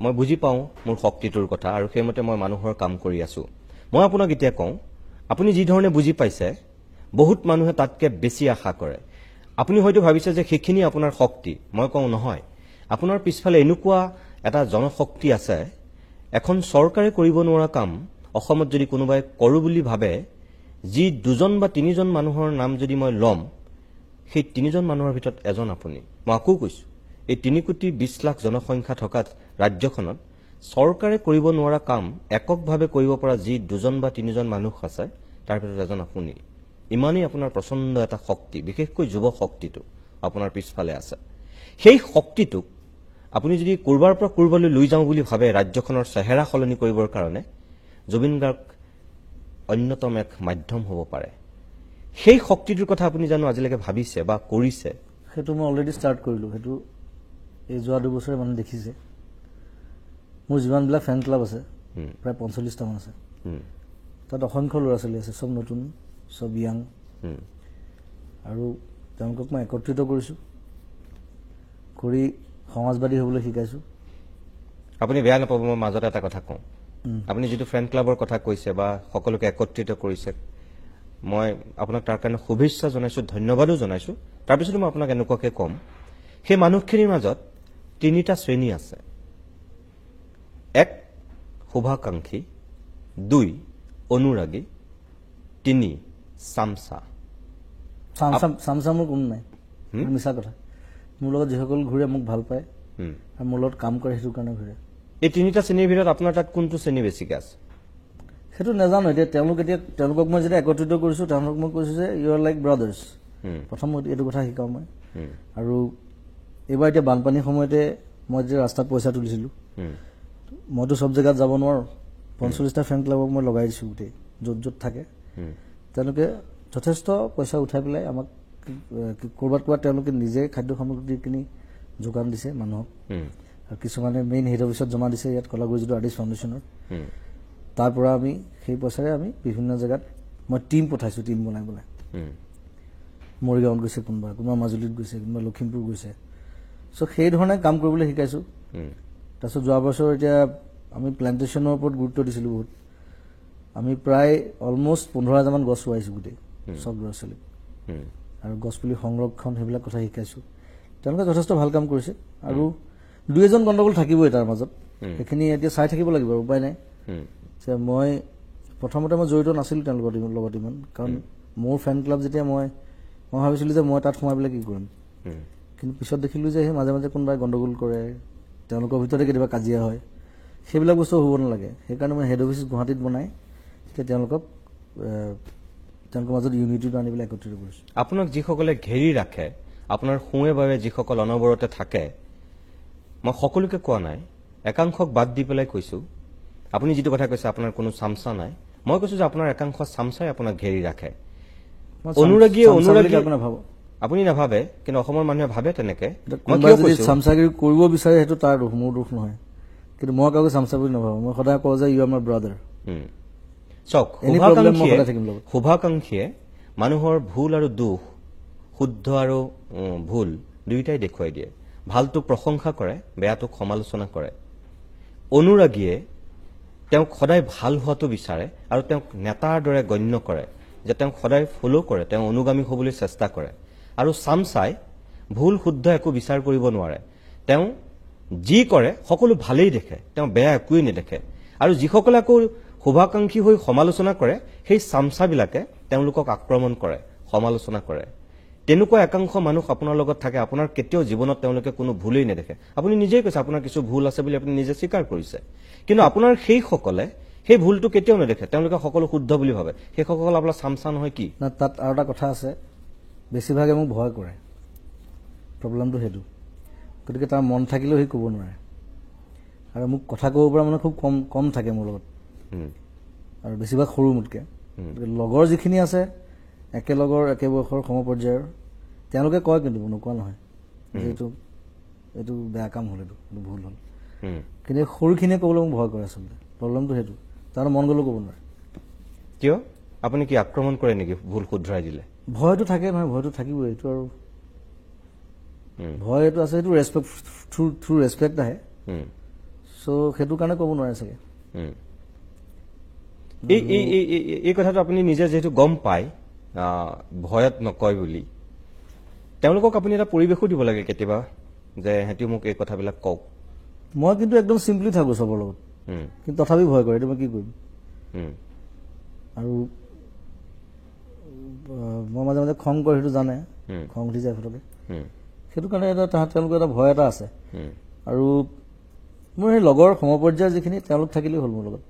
Speaker 2: মই বুজি পাওঁ মোৰ শক্তিটোৰ কথা আৰু সেইমতে মই মানুহৰ কাম কৰি আছো। মই আপোনাক এতিয়া কওঁ, আপুনি যি ধৰণে বুজি পাইছে বহুত মানুহে তাতকৈ বেছি আশা কৰে। আপুনি হয়তো ভাবিছে যে সেইখিনি আপোনাৰ শক্তি। মই কওঁ নহয়, আপোনাৰ পিছফালে এনেকুৱা এটা জনশক্তি আছে, এখন চৰকাৰে কৰিব নোৱাৰা কাম অসমত যদি কোনোবাই কৰোঁ বুলি ভাবে, যি 2জন বা 3জন মানুহৰ নাম যদি মই ল'ম, সেই 3জন মানুহৰ ভিতৰত এজন আপুনি। মই আকৌ কৈছোঁ, এই 3,20,00,000 জনসংখ্যা থকা ৰাজ্যখনত চৰকাৰে কৰিব নোৱাৰা কাম এককভাৱে কৰিব পৰা যি 2জন বা 3জন মানুহ আছে, তাৰ ভিতৰত এজন আপুনি। ইমানেই আপোনাৰ প্ৰচণ্ড এটা শক্তি, বিশেষকৈ যুৱ শক্তিটো আপোনাৰ পিছফালে আছে। সেই শক্তিটোক আপুনি যদি ক'ৰবাৰ পৰা ক'ৰবালৈ লৈ যাওঁ বুলি ভাবে ৰাজ্যখনৰ চেহেৰা সলনি কৰিবৰ কাৰণে, জুবিন গাৰ্গ অন্যতম এক মাধ্যম হ'ব পাৰে। সেই শক্তিটোৰ কথা আপুনি জানো আজিলৈকে ভাবিছে বা কৰিছে?
Speaker 1: সেইটো মই অলৰেডি ষ্টাৰ্ট কৰিলোঁ। সেইটো এই যোৱা 2 বছৰে মানুহে দেখিছে। মোৰ যিমানবিলাক ফেন ক্লাব আছে প্ৰায় 45টামান আছে। তাত অসংখ্য ল'ৰা ছোৱালী আছে, চব নতুন, চব য়াং, আৰু তেওঁলোকক মই একত্ৰিত কৰিছোঁ, কৰি সমাজবাদী হ'বলৈ শিকাইছোঁ।
Speaker 2: আপুনি বেয়া নাপাব মই মাজতে এটা কথা কওঁ। আপুনি যিটো ফ্ৰেণ্ড ক্লাবৰ কথা কৈছে বা সকলোকে একত্ৰিত কৰিছে, মই আপোনাক তাৰ কাৰণে শুভেচ্ছা জনাইছোঁ, ধন্যবাদো জনাইছোঁ। তাৰপিছতো মই আপোনাক এনেকুৱাকৈ ক'ম, সেই মানুহখিনিৰ মাজত 3টা শ্ৰেণী আছে। 1 শুভাকাংক্ষী, 2 অনুৰাগী, 3 চামচা।
Speaker 1: চামচা মোৰ কোনো নাই, মিছা কথা। মোৰ লগত যিসকল ঘূৰে মোক ভাল পায় আৰু মোৰ লগত কাম কৰে, সেইটো কাৰণে ঘূৰে।
Speaker 2: এই 3টা শ্ৰেণীৰ ভিতৰত আপোনাৰ তাত কোনটো শ্ৰেণী বেছিকৈ আছে?
Speaker 1: সেইটো নাজানো। তেওঁলোকক মই যেতিয়া একত্ৰিত কৰিছোঁ, তেওঁলোকক মই কৈছোঁ যে ইউ আৰ লাইক ব্ৰাদাৰ্ছ। প্ৰথম এইটো কথা শিকাওঁ মই। আৰু এইবাৰ এতিয়া বানপানীৰ সময়তে মই যেতিয়া ৰাস্তাত পইচা তুলিছিলোঁ, মইতো চব জেগাত যাব নোৱাৰোঁ। 45টা ফেন ক্লাবক মই লগাই দিছোঁ গোটেই, য'ত য'ত থাকে। তেওঁলোকে যথেষ্ট পইচা উঠাই পেলাই আমাক ক'ৰবাত তেওঁলোকে নিজে খাদ্য সামগ্ৰী কিনি যোগান দিছে মানুহক, আৰু কিছুমানে মেইন হেড অফিচত জমা দিছে ইয়াত কলাগুৰি যিটো আৰ্টিষ্ট ফাউণ্ডেশ্যনৰ। তাৰ পৰা আমি সেই পইচাৰে আমি বিভিন্ন জেগাত মই টীম পঠাইছোঁ, টীম বনাই পেলাই। মৰিগাঁৱত গৈছে কোনোবা, মাজুলীত গৈছে, কোনোবা লখিমপুৰ গৈছে। চ' সেই ধৰণে কাম কৰিবলৈ শিকাইছোঁ। তাৰপিছত যোৱা বছৰ এতিয়া আমি প্লেণ্টেশ্যনৰ ওপৰত গুৰুত্ব দিছিলোঁ বহুত। আমি প্ৰায় অলমষ্ট 15,000মান গছ ৰুৱাইছোঁ গোটেই চব ল'ৰা ছোৱালীক, আৰু গছপুলি সংৰক্ষণ সেইবিলাক কথা শিকাইছোঁ। তেওঁলোকে যথেষ্ট ভাল কাম কৰিছে, আৰু 2-এজন গণ্ডগোল থাকিবই তাৰ মাজত। সেইখিনি এতিয়া চাই থাকিব লাগিব, উপায় নাই। যে মই প্ৰথমতে মই জড়িত নাছিলোঁ তেওঁলোকৰ লগত ইমান, কাৰণ মোৰ ফেন ক্লাব যেতিয়া মই ভাবিছিলোঁ যে মই তাত সোমাই পেলাই কি কৰিম। কিন্তু পিছত দেখিলোঁ যে সেই মাজে মাজে কোনোবাই গণ্ডগোল কৰে, তেওঁলোকৰ ভিতৰতে কেতিয়াবা কাজিয়া হয়। সেইবিলাক বস্তু হ'ব নালাগে। সেইকাৰণে মই হেড অফিচ গুৱাহাটীত বনাই তেতিয়া তেওঁলোকৰ মাজত ইউনিটিটো আনি পেলাই একত্ৰিত কৰিছোঁ।
Speaker 2: আপোনাক যিসকলে ঘেৰি ৰাখে, আপোনাৰ সোঁৱে বাবে যিসকল অনবৰতে থাকে, মই সকলোকে কোৱা নাই, একাংশক বাদ দি পেলাই কৈছোঁ। আপুনি যিটো কথা কৈছে আপোনাৰ কোনো চামচা নাই, মই কৈছোঁ যে আপোনাৰ একাংশ চামচাই আপোনাক ঘেৰি ৰাখে। অনুৰাগীয়ে আপুনি নাভাবে, কিন্তু অসমৰ মানুহে ভাবে তেনেকে।
Speaker 1: চামচাগিৰি কৰিব বিচাৰে সেইটো তাৰ দোষ, মোৰ দোষ নহয়। কিন্তু মই কাকো চামচা বুলি নাভাবোঁ। মই সদায় কওঁ যে ইউ আৰ মাই ব্ৰাদাৰ।
Speaker 2: চাওক, শুভাকাংক্ষীয়ে মানুহৰ ভুল আৰু দোষ, শুদ্ধ আৰু ভুল দুয়োটাই দেখুৱাই দিয়ে। ভালটোক প্ৰশংসা কৰে, বেয়াটোক সমালোচনা কৰে। অনুৰাগীয়ে তেওঁক সদায় ভাল হোৱাটো বিচাৰে আৰু তেওঁক নেতাৰ দৰে গণ্য কৰে, যে তেওঁক সদায় ফ'ল' কৰে, তেওঁ অনুগামী হ'বলৈ চেষ্টা কৰে। আৰু চামচাই ভুল শুদ্ধ একো বিচাৰ কৰিব নোৱাৰে। তেওঁ যি কৰে সকলো ভালেই দেখে, তেওঁ বেয়া একোৱেই নেদেখে। আৰু যিসকলে আকৌ শুভাকাংক্ষী হৈ সমালোচনা কৰে, সেই চামচাবিলাকে তেওঁলোকক আক্ৰমণ কৰে, সমালোচনা কৰে। তেনেকুৱা একাংশ মানুহ আপোনাৰ লগত থাকে, আপোনাৰ কেতিয়াও জীৱনত তেওঁলোকে কোনো ভুলেই নেদেখে। আপুনি নিজেই কৈছে আপোনাৰ কিছু ভুল আছে বুলি আপুনি নিজে স্বীকাৰ কৰিছে, কিন্তু আপোনাৰ সেইসকলে সেই ভুলটো কেতিয়াও নেদেখে, তেওঁলোকে সকলো শুদ্ধ বুলি ভাবে। সেইসকল আপোনাৰ চামচা নহয় কি?
Speaker 1: তাত আৰু এটা কথা আছে, বেছিভাগে মোক ভয় কৰে। প্ৰব্লেমটো সেইটো। গতিকে তাৰ মন থাকিলেও সি ক'ব নোৱাৰে, আৰু মোক কথা ক'ব পৰা মানে খুব কম থাকে মোৰ লগত, আৰু বেছিভাগ সৰু মোতকৈ। লগৰ যিখিনি আছে, একে বয়সৰ সমপৰ্যায়ৰ, তেওঁলোকে কয়, কিন্তু নোকোৱা নহয় যে এইটো বেয়া কাম হ'ল, এইটো ভুল হ'ল। কিন্তু সৰুখিনিয়ে ক'বলৈ মোক ভয় কৰে আচলতে প্ৰব্লেমটো সেইটো তাৰ মন গ'লেও ক'ব নোৱাৰে
Speaker 2: কিয় আপুনি কি আক্ৰমণ কৰে নেকি ভুল শুধৰাই দিলে
Speaker 1: ভয়টো থাকে নহয় ভয়টো থাকিবই এইটো আৰু ভয় এইটো আছে সেইটো ৰেচপেক্ট থ্ৰু ৰেচপেক্ট আহে চ' সেইটো কাৰণে ক'ব নোৱাৰে চাগে
Speaker 2: এই কথাটো আপুনি নিজে যিহেতু গম পায় ভয়ত নকয় বুলি তেওঁলোকক আপুনি এটা পৰিৱেশো দিব লাগে কেতিয়াবা যে সিহঁতি মোক এই কথাবিলাক কওক
Speaker 1: মই কিন্তু একদম চিম্পলি থাকোঁ চবৰ লগত কিন্তু তথাপি ভয় কৰে এইটো মই কি কৰিম আৰু মই মাজে মাজে খং কৰে সেইটো জানে খং উঠি যায় ফটকে সেইটো কাৰণে তেওঁলোকৰ এটা ভয় এটা আছে আৰু মোৰ সেই লগৰ সমপৰ্যায়ৰ যিখিনি তেওঁলোক থাকিলেই হ'ল মোৰ লগত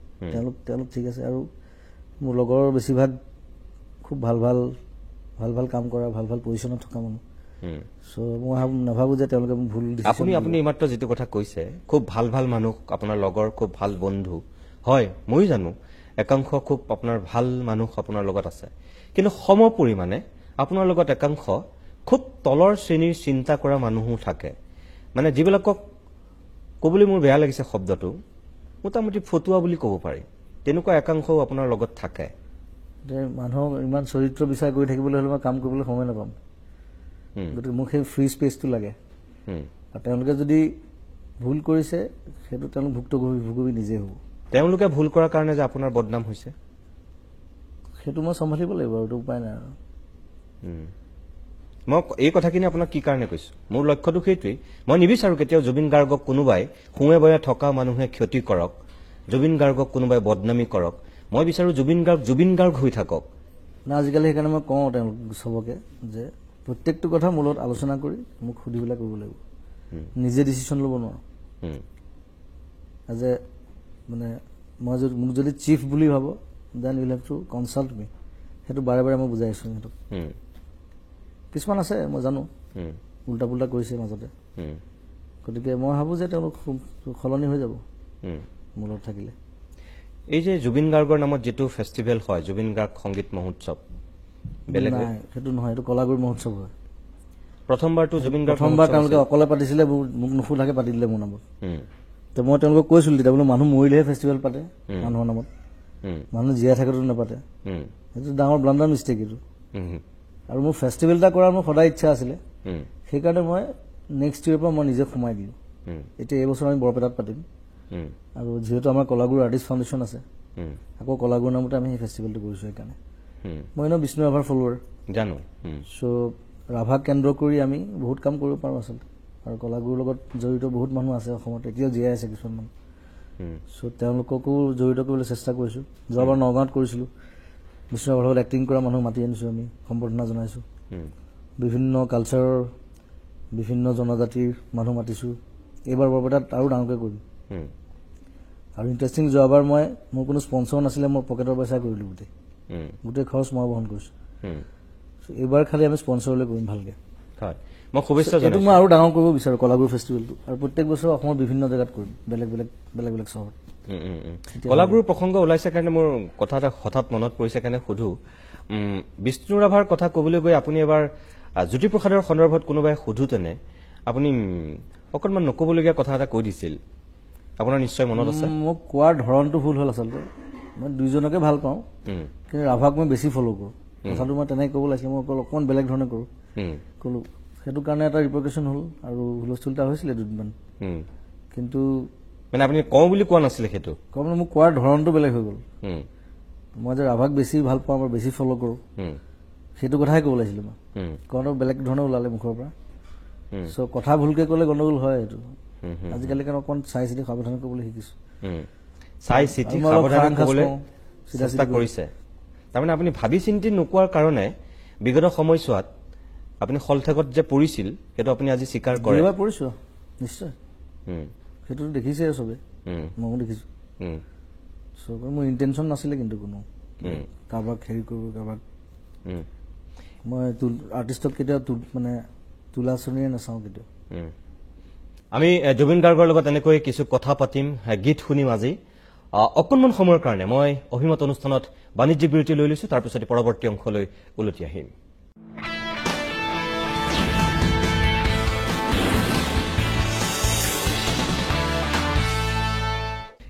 Speaker 1: তেওঁলোক ঠিক আছে আৰু মোৰ লগৰ বেছিভাগ খুব ভাল ভাল কাম কৰা ভাল পজিশ্যনত থকা মানুহ চ' মই নাভাবোঁ যে তেওঁলোকে মোক ভুল
Speaker 2: আপুনি এইমাত্ৰ যিটো কথা কৈছে খুব ভাল মানুহ আপোনাৰ লগৰ খুব ভাল বন্ধু হয় ময়ো জানো একাংশ খুব আপোনাৰ ভাল মানুহ আপোনাৰ লগত আছে কিন্তু সম পৰিমাণে আপোনাৰ লগত একাংশ খুব তলৰ শ্ৰেণীৰ চিন্তা কৰা মানুহো থাকে মানে যিবিলাকক ক'বলৈ মোৰ বেয়া লাগিছে শব্দটো মোটামুটি ফটুৱা বুলি ক'ব পাৰি তেনেকুৱা একাংশও আপোনাৰ লগত থাকে
Speaker 1: মানুহক ইমান চৰিত্ৰ বিচাৰ কৰি থাকিবলৈ হ'লে মই কাম কৰিবলৈ সময় নাপাম গতিকে মোক সেই ফ্ৰী স্পেচটো লাগে আৰু তেওঁলোকে যদি ভুল কৰিছে সেইটো তেওঁলোক ভুক্তভোগী নিজে হ'ব
Speaker 2: তেওঁলোকে ভুল কৰাৰ কাৰণে যে আপোনাৰ বদনাম হৈছে
Speaker 1: সেইটো মই চম্ভালিব লাগিব আৰু এইটো উপায় নাই আৰু
Speaker 2: মই এই কথাখিনি আপোনাক কি কাৰণে কৈছো মোৰ লক্ষ্যটো সেইটোৱেই মই নিবিচাৰো কেতিয়াও জুবিন গাৰ্গক কোনোবাই শুৱে বয়া থকা মানুহে ক্ষতি কৰক জুবিন গাৰ্গক কোনোবাই বদনামী কৰক মই বিচাৰো জুবিন গাৰ্গ হৈ থাকক
Speaker 1: না আজিকালি সেইকাৰণে মই কওঁ তেওঁলোক চবকে যে প্ৰত্যেকটো কথা মোৰ লগত আলোচনা কৰি মোক সুধি পেলাই কৰিব লাগিব নিজে ডিচিশ্যন ল'ব নোৱাৰো এজ এ মানে মই মোক যদি চিফ বুলি ভাবো then you'll have to consult me সেইটো বাৰে বাৰে মই বুজাই আছো সিহঁতক কিছুমান আছে মই জানো উল্টা পুল্টা কৰিছে মাজতে গতিকে মই ভাবোঁ যে তেওঁলোক সলনি হৈ যাব মোৰ লগত থাকিলে
Speaker 2: এই যে জুবিন গাৰ্গৰ নামত যিটো ফেষ্টিভেল হয় জুবিন গাৰ্গ সংগীত মহোৎসৱ বেলেগ
Speaker 1: সেইটো নহয় এইটো কলাগুৰু মহোৎসৱ হয়
Speaker 2: প্ৰথমবাৰটো জুবিন গাৰ্গ
Speaker 1: প্ৰথমবাৰ তেওঁলোকে অকলে পাতিছিলে মোক নুসুধাকে পাতি দিলে মোৰ নামত তো মই তেওঁলোকক কৈছিলোঁ তেতিয়া বোলো মানুহ মৰিলেহে ফেষ্টিভেল পাতে মানুহৰ নামত মানুহ জীয়াই থাকেতো নাপাতে সেইটো ডাঙৰ ব্লাণ্ডাৰ মিষ্টেক এইটো আৰু মোৰ ফেষ্টিভেল এটা কৰাৰ মোৰ সদায় ইচ্ছা আছিলে সেইকাৰণে মই নেক্সট ইয়েৰৰ পৰা মই নিজে সোমাই দিলোঁ এতিয়া এইবছৰ আমি বৰপেটাত পাতিম আৰু যিহেতু আমাৰ কলাগুৰু আৰ্টিষ্ট ফাউণ্ডেশ্যন আছে আকৌ কলাগুৰু নামতে আমি সেই ফেষ্টিভেলটো কৰিছোঁ সেইকাৰণে মই এনেও বিষ্ণু ৰাভাৰ ফলোৱাৰ
Speaker 2: জানো
Speaker 1: চ' ৰাভাক কেন্দ্ৰ কৰি আমি বহুত কাম কৰিব পাৰোঁ আচলতে আৰু কলাগুৰুৰ লগত জড়িত বহুত মানুহ আছে অসমত এতিয়াও জীয়াই আছে কিছুমান মানুহ চ' তেওঁলোককো জড়িত কৰিবলৈ চেষ্টা কৰিছোঁ যোৱাবাৰ নগাঁৱত কৰিছিলোঁ বিষ্ণু ৰাভাৰ লগত এক্টিং কৰা মানুহ মাতি আনিছোঁ আমি সম্বৰ্ধনা জনাইছোঁ বিভিন্ন কালচাৰৰ বিভিন্ন জনজাতিৰ মানুহ মাতিছোঁ এইবাৰ বৰপেটাত আৰু ডাঙৰকৈ কৰিম আৰু ইণ্টাৰেষ্টিং যোৱাবাৰ মোৰ কোনো স্পনচৰ নাছিলে মই পকেটৰ পইচা কৰিলোঁ গোটেই খৰচ মই বহন কৰিছোঁ এইবাৰ খালি আমি স্পনচৰলৈ কৰিম ভালকৈ
Speaker 2: মই শুভেচ্ছা
Speaker 1: এইটো মই আৰু ডাঙৰ কৰিব বিচাৰোঁ কলাগুৰু ফেষ্টিভেলটো আৰু প্ৰত্যেক বছৰ অসমৰ বিভিন্ন জেগাত কৰিম বেলেগ চহৰত
Speaker 2: কলাগুৰু প্ৰসংগ ওলাইছে কাৰণে মোৰ কথা এটা হঠাৎ মনত পৰিছে কাৰণে সুধো বিষ্ণু ৰাভাৰ কথা ক'বলৈ গৈ আপুনি এবাৰ জ্যোতিপ্ৰসাদৰ সন্দৰ্ভত কোনোবাই সোধোতেনে আপুনি অকণমান নক'বলগীয়া কথা এটা কৈ দিছিল আপোনাৰ নিশ্চয় মনত আছে
Speaker 1: মোক কোৱাৰ ধৰণটো ভুল হ'ল আচলতে মই দুইজনকে ভাল পাওঁ কিন্তু ৰাভাক মই বেছি ফ'ল' কৰোঁ কথাটো মই তেনেকৈ ক'ব লাগিছিল মই অকণমান বেলেগ ধৰণে কৰোঁ ক'লোঁ সেইটো কাৰণে এটা ৰিপৰ্টেশ্যন হ'ল আৰু হুলস্থুল এটা হৈছিলে দুদিনমান কিন্তু
Speaker 2: মানে আপুনি কওঁ বুলি কোৱা নাছিলে সেইটো
Speaker 1: মানে মোক কোৱাৰ ধৰণটো বেলেগ হৈ গ'ল মই যে ৰাভাক বেছি ভাল পাওঁ বা বেছি ফ'ল' কৰোঁ সেইটো কথাই ক'ব লাগিছিলে মই কওঁতে বেলেগ ধৰণে ওলালে মুখৰ পৰা চ' কথা ভুলকৈ ক'লে গণ্ডগোল হয় এইটো আজিকালি কাৰণ অকণমান চাই চিতি সাৱধানে ক'বলৈ শিকিছোঁ
Speaker 2: চাই চিতি সাৱধানে ক'বলৈ চেষ্টা কৰিছে তাৰমানে আপুনি ভাবি চিন্তি নোকোৱাৰ কাৰণে বিগত সময়ছোৱাত আপুনি খলঠেকত যে পৰিছিল সেইটো আপুনি আজি স্বীকাৰ কৰে
Speaker 1: পৰিছোঁ নিশ্চয় সেইটো দেখিছে চবে ময়ো দেখিছোঁ চবে মোৰ ইণ্টেনশ্যন নাছিলে কিন্তু কোনো কাৰোবাক হেৰি কৰিব কাৰোবাক মই আৰ্টিষ্টক কেতিয়াও মানে তোলা চনিয়ে নাচাওঁ কেতিয়াও
Speaker 2: আমি জুবিন গাৰ্গৰ লগত এনেকৈ কিছু কথা পাতিম গীত শুনিম আজি অকণমান সময়ৰ কাৰণে মই অভিমত অনুষ্ঠানত বাণিজ্যিক বিৰতি লৈ লৈছোঁ তাৰপিছত পৰৱৰ্তী অংশলৈ উলটি আহিম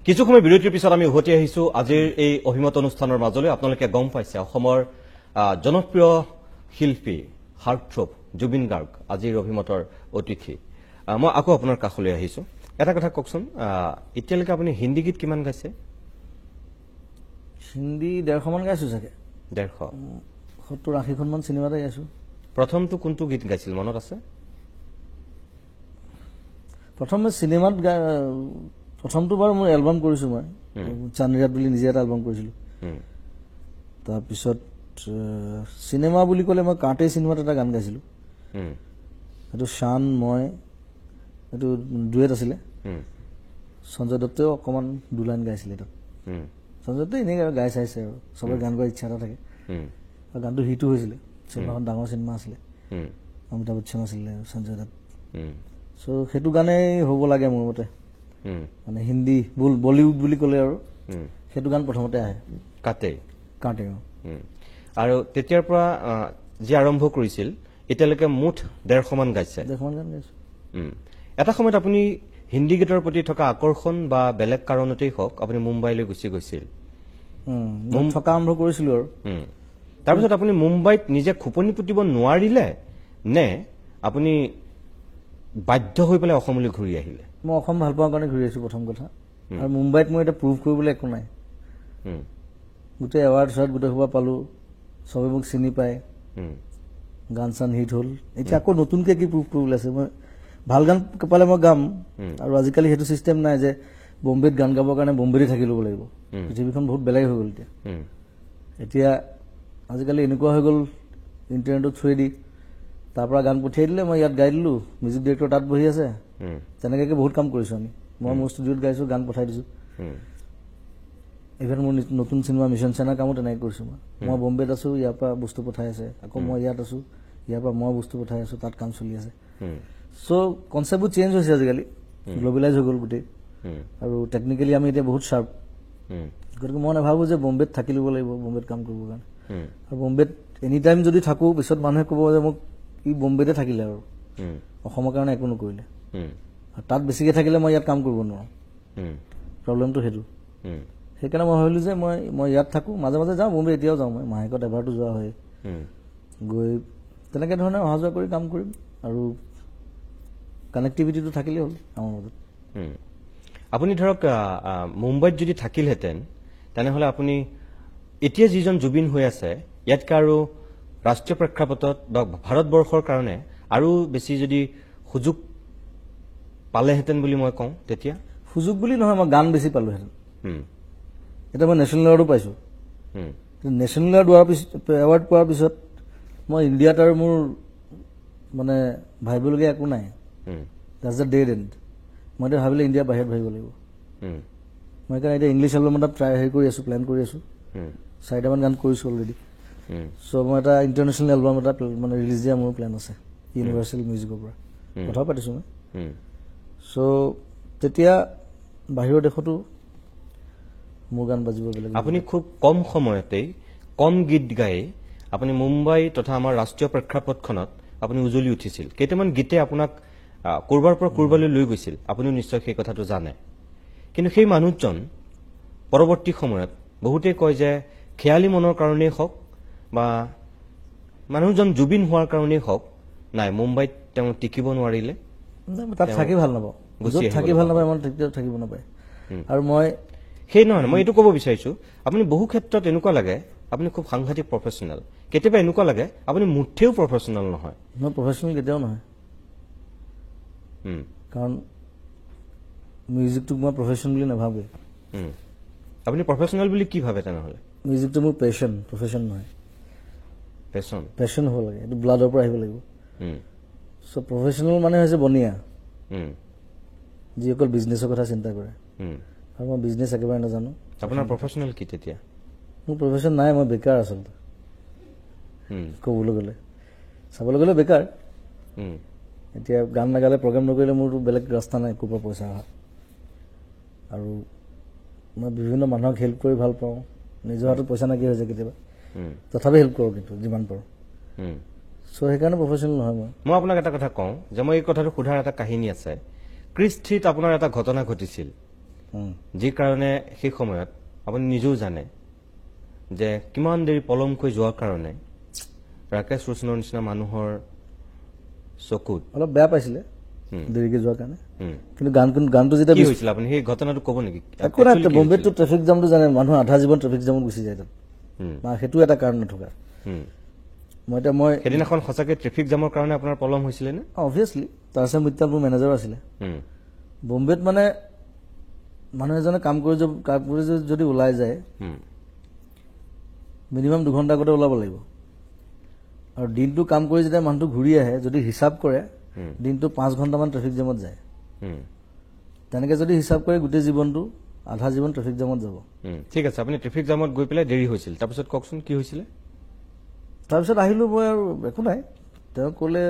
Speaker 2: কিছু সময় বিৰতিৰ পিছত আমি উভতি আহিছো আজিৰ এই অভিমত অনুষ্ঠানৰ মাজলৈ। আপোনালোকে গম পাইছে অসমৰ জনপ্ৰিয় শিল্পী হাৰ্টথ্ৰব জুবিন গাৰ্গ আজিৰ অভিমতৰ অতিথি। মই আকৌ আপোনাৰ কাষলৈ আহিছো। এটা কথা কওকচোন, এতিয়ালৈকে আপুনি হিন্দী গীত কিমান গাইছে?
Speaker 1: হিন্দী 150 মান গাইছোঁ চাগে।
Speaker 2: 150
Speaker 1: 70-80খন মান চিনেমাতে গাইছোঁ।
Speaker 2: প্ৰথমটো কোনটো গীত গাইছিল মনত আছে?
Speaker 1: প্ৰথমে চিনেমাত প্ৰথমটো বাৰু মোৰ এলবাম কৰিছোঁ মই, চান্দিৰাত বুলি নিজে এটা এলবাম কৰিছিলোঁ। তাৰপিছত চিনেমা বুলি ক'লে মই কাঁটে চিনেমাত এটা গান গাইছিলোঁ। সেইটো শান মই, সেইটো ডুৱেট আছিলে। সঞ্জয় দত্তেও অকণমান 2 লাইন গাইছিলে তাত। সঞ্জয় দত্তে এনেই গাই চাইছে আৰু চবৰে গান গোৱাৰ ইচ্ছা এটা থাকে। আৰু গানটো হিটো হৈছিলে, চিনেমাখন ডাঙৰ চিনেমা আছিলে, অমিতাভ বচ্চন আছিলে সঞ্জয় দত্ত। চ' সেইটো গানেই হ'ব লাগে মোৰ মতে, মানে হিন্দী বলিউড বুলি ক'লে আৰু সেইটো গান প্ৰথমতে আহে,
Speaker 2: কাটে।
Speaker 1: আৰু
Speaker 2: তেতিয়াৰ পৰা যি আৰম্ভ কৰিছিল এতিয়ালৈকে মুঠ 150 মান গাইছে।
Speaker 1: 150 মান গান গাইছোঁ।
Speaker 2: এটা সময়ত আপুনি হিন্দী গীতৰ প্ৰতি থকা আকৰ্ষণ বা বেলেগ কাৰণতেই হওক আপুনি মুম্বাইলৈ গুচি গৈছিল।
Speaker 1: থকা আৰম্ভ কৰিছিলোঁ আৰু
Speaker 2: তাৰপিছত আপুনি মুম্বাইত নিজে খোপনি পুতিব নোৱাৰিলে নে আপুনি বাধ্য হৈ পেলাই অসমলৈ ঘূৰি আহিলে?
Speaker 1: মই অসম ভাল পোৱাৰ কাৰণে ঘূৰি আহিছোঁ প্ৰথম কথা। আৰু মুম্বাইত মই এতিয়া প্ৰুভ কৰিবলৈ একো নাই। গোটেই এৱাৰ্ড চাৰ্ড গোটেই সোপা পালোঁ, চবে মোক চিনি পায়, গান চান হিট হ'ল। এতিয়া আকৌ নতুনকৈ কি প্ৰুভ কৰিবলৈ আছে? মই ভাল গান পালে মই গাম। আৰু আজিকালি সেইটো ছিষ্টেম নাই যে বম্বেত গান গাবৰ কাৰণে বম্বেতে থাকি ল'ব লাগিব। পৃথিৱীখন বহুত বেলেগ হৈ গ'ল এতিয়া। এতিয়া আজিকালি এনেকুৱা হৈ গ'ল ইণ্টাৰনেটৰ থ্ৰুৱেদি তাৰ পৰা গান পঠিয়াই দিলে, মই ইয়াত গাই দিলোঁ, মিউজিক ডিৰেক্টৰ তাত বহি আছে। তেনেকৈ বহুত কাম কৰিছোঁ আমি। মই মোৰ ষ্টুডিঅ'ত গাইছোঁ, গান পঠাই দিছোঁ। ইভেন মোৰ নতুন চিনেমা মিছন চাইনাৰ কামো তেনেকৈ কৰিছোঁ। মই বম্বেত আছোঁ, ইয়াৰ পৰা বস্তু পঠাই আছে, আকৌ মই ইয়াত আছোঁ, ইয়াৰ পৰা মই বস্তু পঠাই আছোঁ, তাত কাম চলি আছে। চ' কনচেপ্টবোৰ চেঞ্জ হৈছে আজিকালি, গ্ল'বেলাইজ হৈ গ'ল গোটেই। আৰু টেকনিকেলি আমি এতিয়া বহুত শ্বাৰ্প। গতিকে মই নাভাবোঁ যে বম্বেত থাকি ল'ব লাগিব বম্বেত কাম কৰিবৰ কাৰণে। আৰু বম্বেত এনি টাইম যদি থাকোঁ, পিছত মানুহে ক'ব যে মোক ই বম্বেতে থাকিলে আৰু অসমৰ কাৰণে একো নকৰিলে। আৰু তাত বেছিকৈ থাকিলে মই ইয়াত কাম কৰিব নোৱাৰোঁ। প্ৰব্লেমটো সেইটো। সেইকাৰণে মই ভাবিলোঁ যে মই ইয়াত থাকোঁ, মাজে মাজে যাওঁ বম্বে, এতিয়াও যাওঁ। মই মাহেকত এবাৰতো যোৱা হয়। গৈ তেনেকৈ ধৰণে অহা যোৱা কৰি কাম কৰিম। আৰু কানেক্টিভিটিটো থাকিলেই হ'ল আমাৰ মাজত।
Speaker 2: আপুনি ধৰক মুম্বাইত যদি থাকিলহেঁতেন তেনেহ'লে আপুনি এতিয়া যিজন জুবিন হৈ আছে ইয়াতকৈ আৰু ৰাষ্ট্ৰীয় প্ৰেক্ষাপটত বা ভাৰতবৰ্ষৰ কাৰণে আৰু বেছি যদি সুযোগ পালেহেঁতেন বুলি মই কওঁ, তেতিয়া
Speaker 1: সুযোগ বুলি নহয়, মই গান বেছি পালোহেঁতেন। এতিয়া মই নেশ্যনেল এৱাৰ্ডো পাইছোঁ। নেশ্যনেল এৱাৰ্ড পোৱাৰ পিছত মই ইণ্ডিয়াত আৰু মোৰ মানে ভাবিবলগীয়া একো নাই। That's the dead and. মই এতিয়া ভাবিলে ইণ্ডিয়াৰ বাহিৰত ভাবিব লাগিব। মই সেইকাৰণে এতিয়া ইংলিছ এলবাম এটা হেৰি কৰি আছোঁ, প্লেন কৰি আছোঁ। 4টামান গান কৰিছোঁ অলৰেডি। চ' মই এটা ইণ্টাৰনেশ্যনেল এলবাম এটা মানে ৰিলিজ দিয়া মোৰ প্লেন আছে ইউনিভাৰ্চেল মিউজিকৰ পৰা। কথাও পাতিছোঁ মই। চ' তেতিয়া বাহিৰৰ দেশতো মোৰ গান বাজিব বেলেগ।
Speaker 2: আপুনি খুব কম সময়তেই কম গীত গাই আপুনি মুম্বাই তথা আমাৰ ৰাষ্ট্ৰীয় প্ৰেক্ষাপটখনত আপুনি উজলি উঠিছিল। কেইটামান গীতে আপোনাক ক'ৰবাৰ পৰা ক'ৰবালৈ লৈ গৈছিল, আপুনিও নিশ্চয় সেই কথাটো জানে। কিন্তু সেই মানুহজন পৰৱৰ্তী সময়ত বহুতেই কয় যে খেয়ালী মনৰ কাৰণেই হওক বা মানুহজন জুবিন হোৱাৰ কাৰণেই হওক, নাই মুম্বাইত তেওঁ টিকিব নোৱাৰিলে,
Speaker 1: তাত থাকি ভাল নাপাওঁ, থাকি ভাল নাপায়, ইমান থাকিব নাপায়। আৰু মই
Speaker 2: সেই নহয়, মই এইটো ক'ব বিচাৰিছোঁ আপুনি বহু ক্ষেত্ৰত এনেকুৱা লাগে আপুনি খুব সাংঘাতিক প্ৰফেচনেল, কেতিয়াবা এনেকুৱা লাগে আপুনি মুঠেও প্ৰফেচনেল নহয়।
Speaker 1: মই প্ৰফেচনেল কেতিয়াও নহয়, কাৰণ মিউজিকটোক মই প্ৰফেচন বুলি নাভাবোঁ।
Speaker 2: আপুনি প্ৰফেচনেল বুলি কি ভাবে তেনেহ'লে?
Speaker 1: মিউজিকটো মোৰ পেশ্যন, প্ৰফেচন নহয়। পেশ্যন হ'ব লাগে, এইটো ব্লাডৰ পৰা আহিব লাগিব। চ' প্ৰফেচনেল মানে হৈছে বনিয়া, যিসকল বিজনেছৰ কথা চিন্তা কৰে। আৰু মই বিজনেছ একেবাৰে নাজানো।
Speaker 2: আপোনাৰ প্ৰফেচনেল কি তেতিয়া?
Speaker 1: মোৰ প্ৰফেচন নাই, মই বেকাৰ আচলতে ক'বলৈ গ'লে, চাবলৈ গ'লে বেকাৰ। এতিয়া গান নাগালে প্ৰগ্ৰেম নকৰিলে মোৰতো বেলেগ ৰাস্তা নাই ক'ৰ পৰা পইচা অহা। আৰু মই বিভিন্ন মানুহক হেল্প কৰি ভাল পাওঁ। নিজৰ হাতত পইচা নাইকিয়া হৈ যায় কেতিয়াবা, তথাপি হেল্প কৰোঁ কিন্তু যিমান পাৰোঁ। চ' সেইকাৰণে প্ৰফেচনেল নহয় মই।
Speaker 2: মই আপোনাক এটা কথা কওঁ যে মই এই কথাটো সোধাৰ এটা কাহিনী আছে। ক্ৰিষ্টিত আপোনাৰ এটা ঘটনা ঘটিছিল, যি কাৰণে সেই সময়ত আপুনি নিজেও জানে যে কিমান দেৰি পলমকৈ যোৱাৰ কাৰণে ৰাকেশ ৰোশনৰ নিচিনা মানুহৰ চকুত
Speaker 1: অলপ বেয়া পাইছিলে দেৰিকে যোৱাৰ কাৰণে কিন্তু গানটো যেতিয়া
Speaker 2: কি হৈছিল আপুনি সেই ঘটনাটো ক'ব নেকি
Speaker 1: একো নাই বম্বেতটো ট্ৰেফিক জামটো জানে মানুহ আধা জীৱন ট্ৰেফিক জামত গুচি যায় তাত সেইটো এটা কাৰণ নথকা মই
Speaker 2: সেইদিনাখন সঁচাকৈ ট্ৰেফিক জামৰ কাৰণে আপোনাৰ পলম হৈছিলে নে
Speaker 1: অবভিয়াছলি তাৰপিছত মিত্তাল মোৰ মেনেজাৰ আছিলে বম্বেত মানে মানুহ এজনে কাম কৰি যদি ওলাই যায় মিনিমাম 2 ঘণ্টা আগতে ওলাব লাগিব আৰু দিনটো কাম কৰি যেতিয়া মানুহটো ঘূৰি আহে যদি হিচাপ কৰে দিনটো 5 ঘণ্টামান ট্ৰেফিক জামত যায় তেনেকৈ যদি হিচাপ কৰে গোটেই জীৱনটো আধা জীৱন ট্ৰেফিক জামত যাব
Speaker 2: ঠিক আছে আপুনি ট্ৰেফিক জামত গৈ পেলাই দেৰি হৈছিল তাৰপিছত কওকচোন কি হৈছিলে
Speaker 1: তাৰপিছত আহিলোঁ মই আৰু একো নাই তেওঁ ক'লে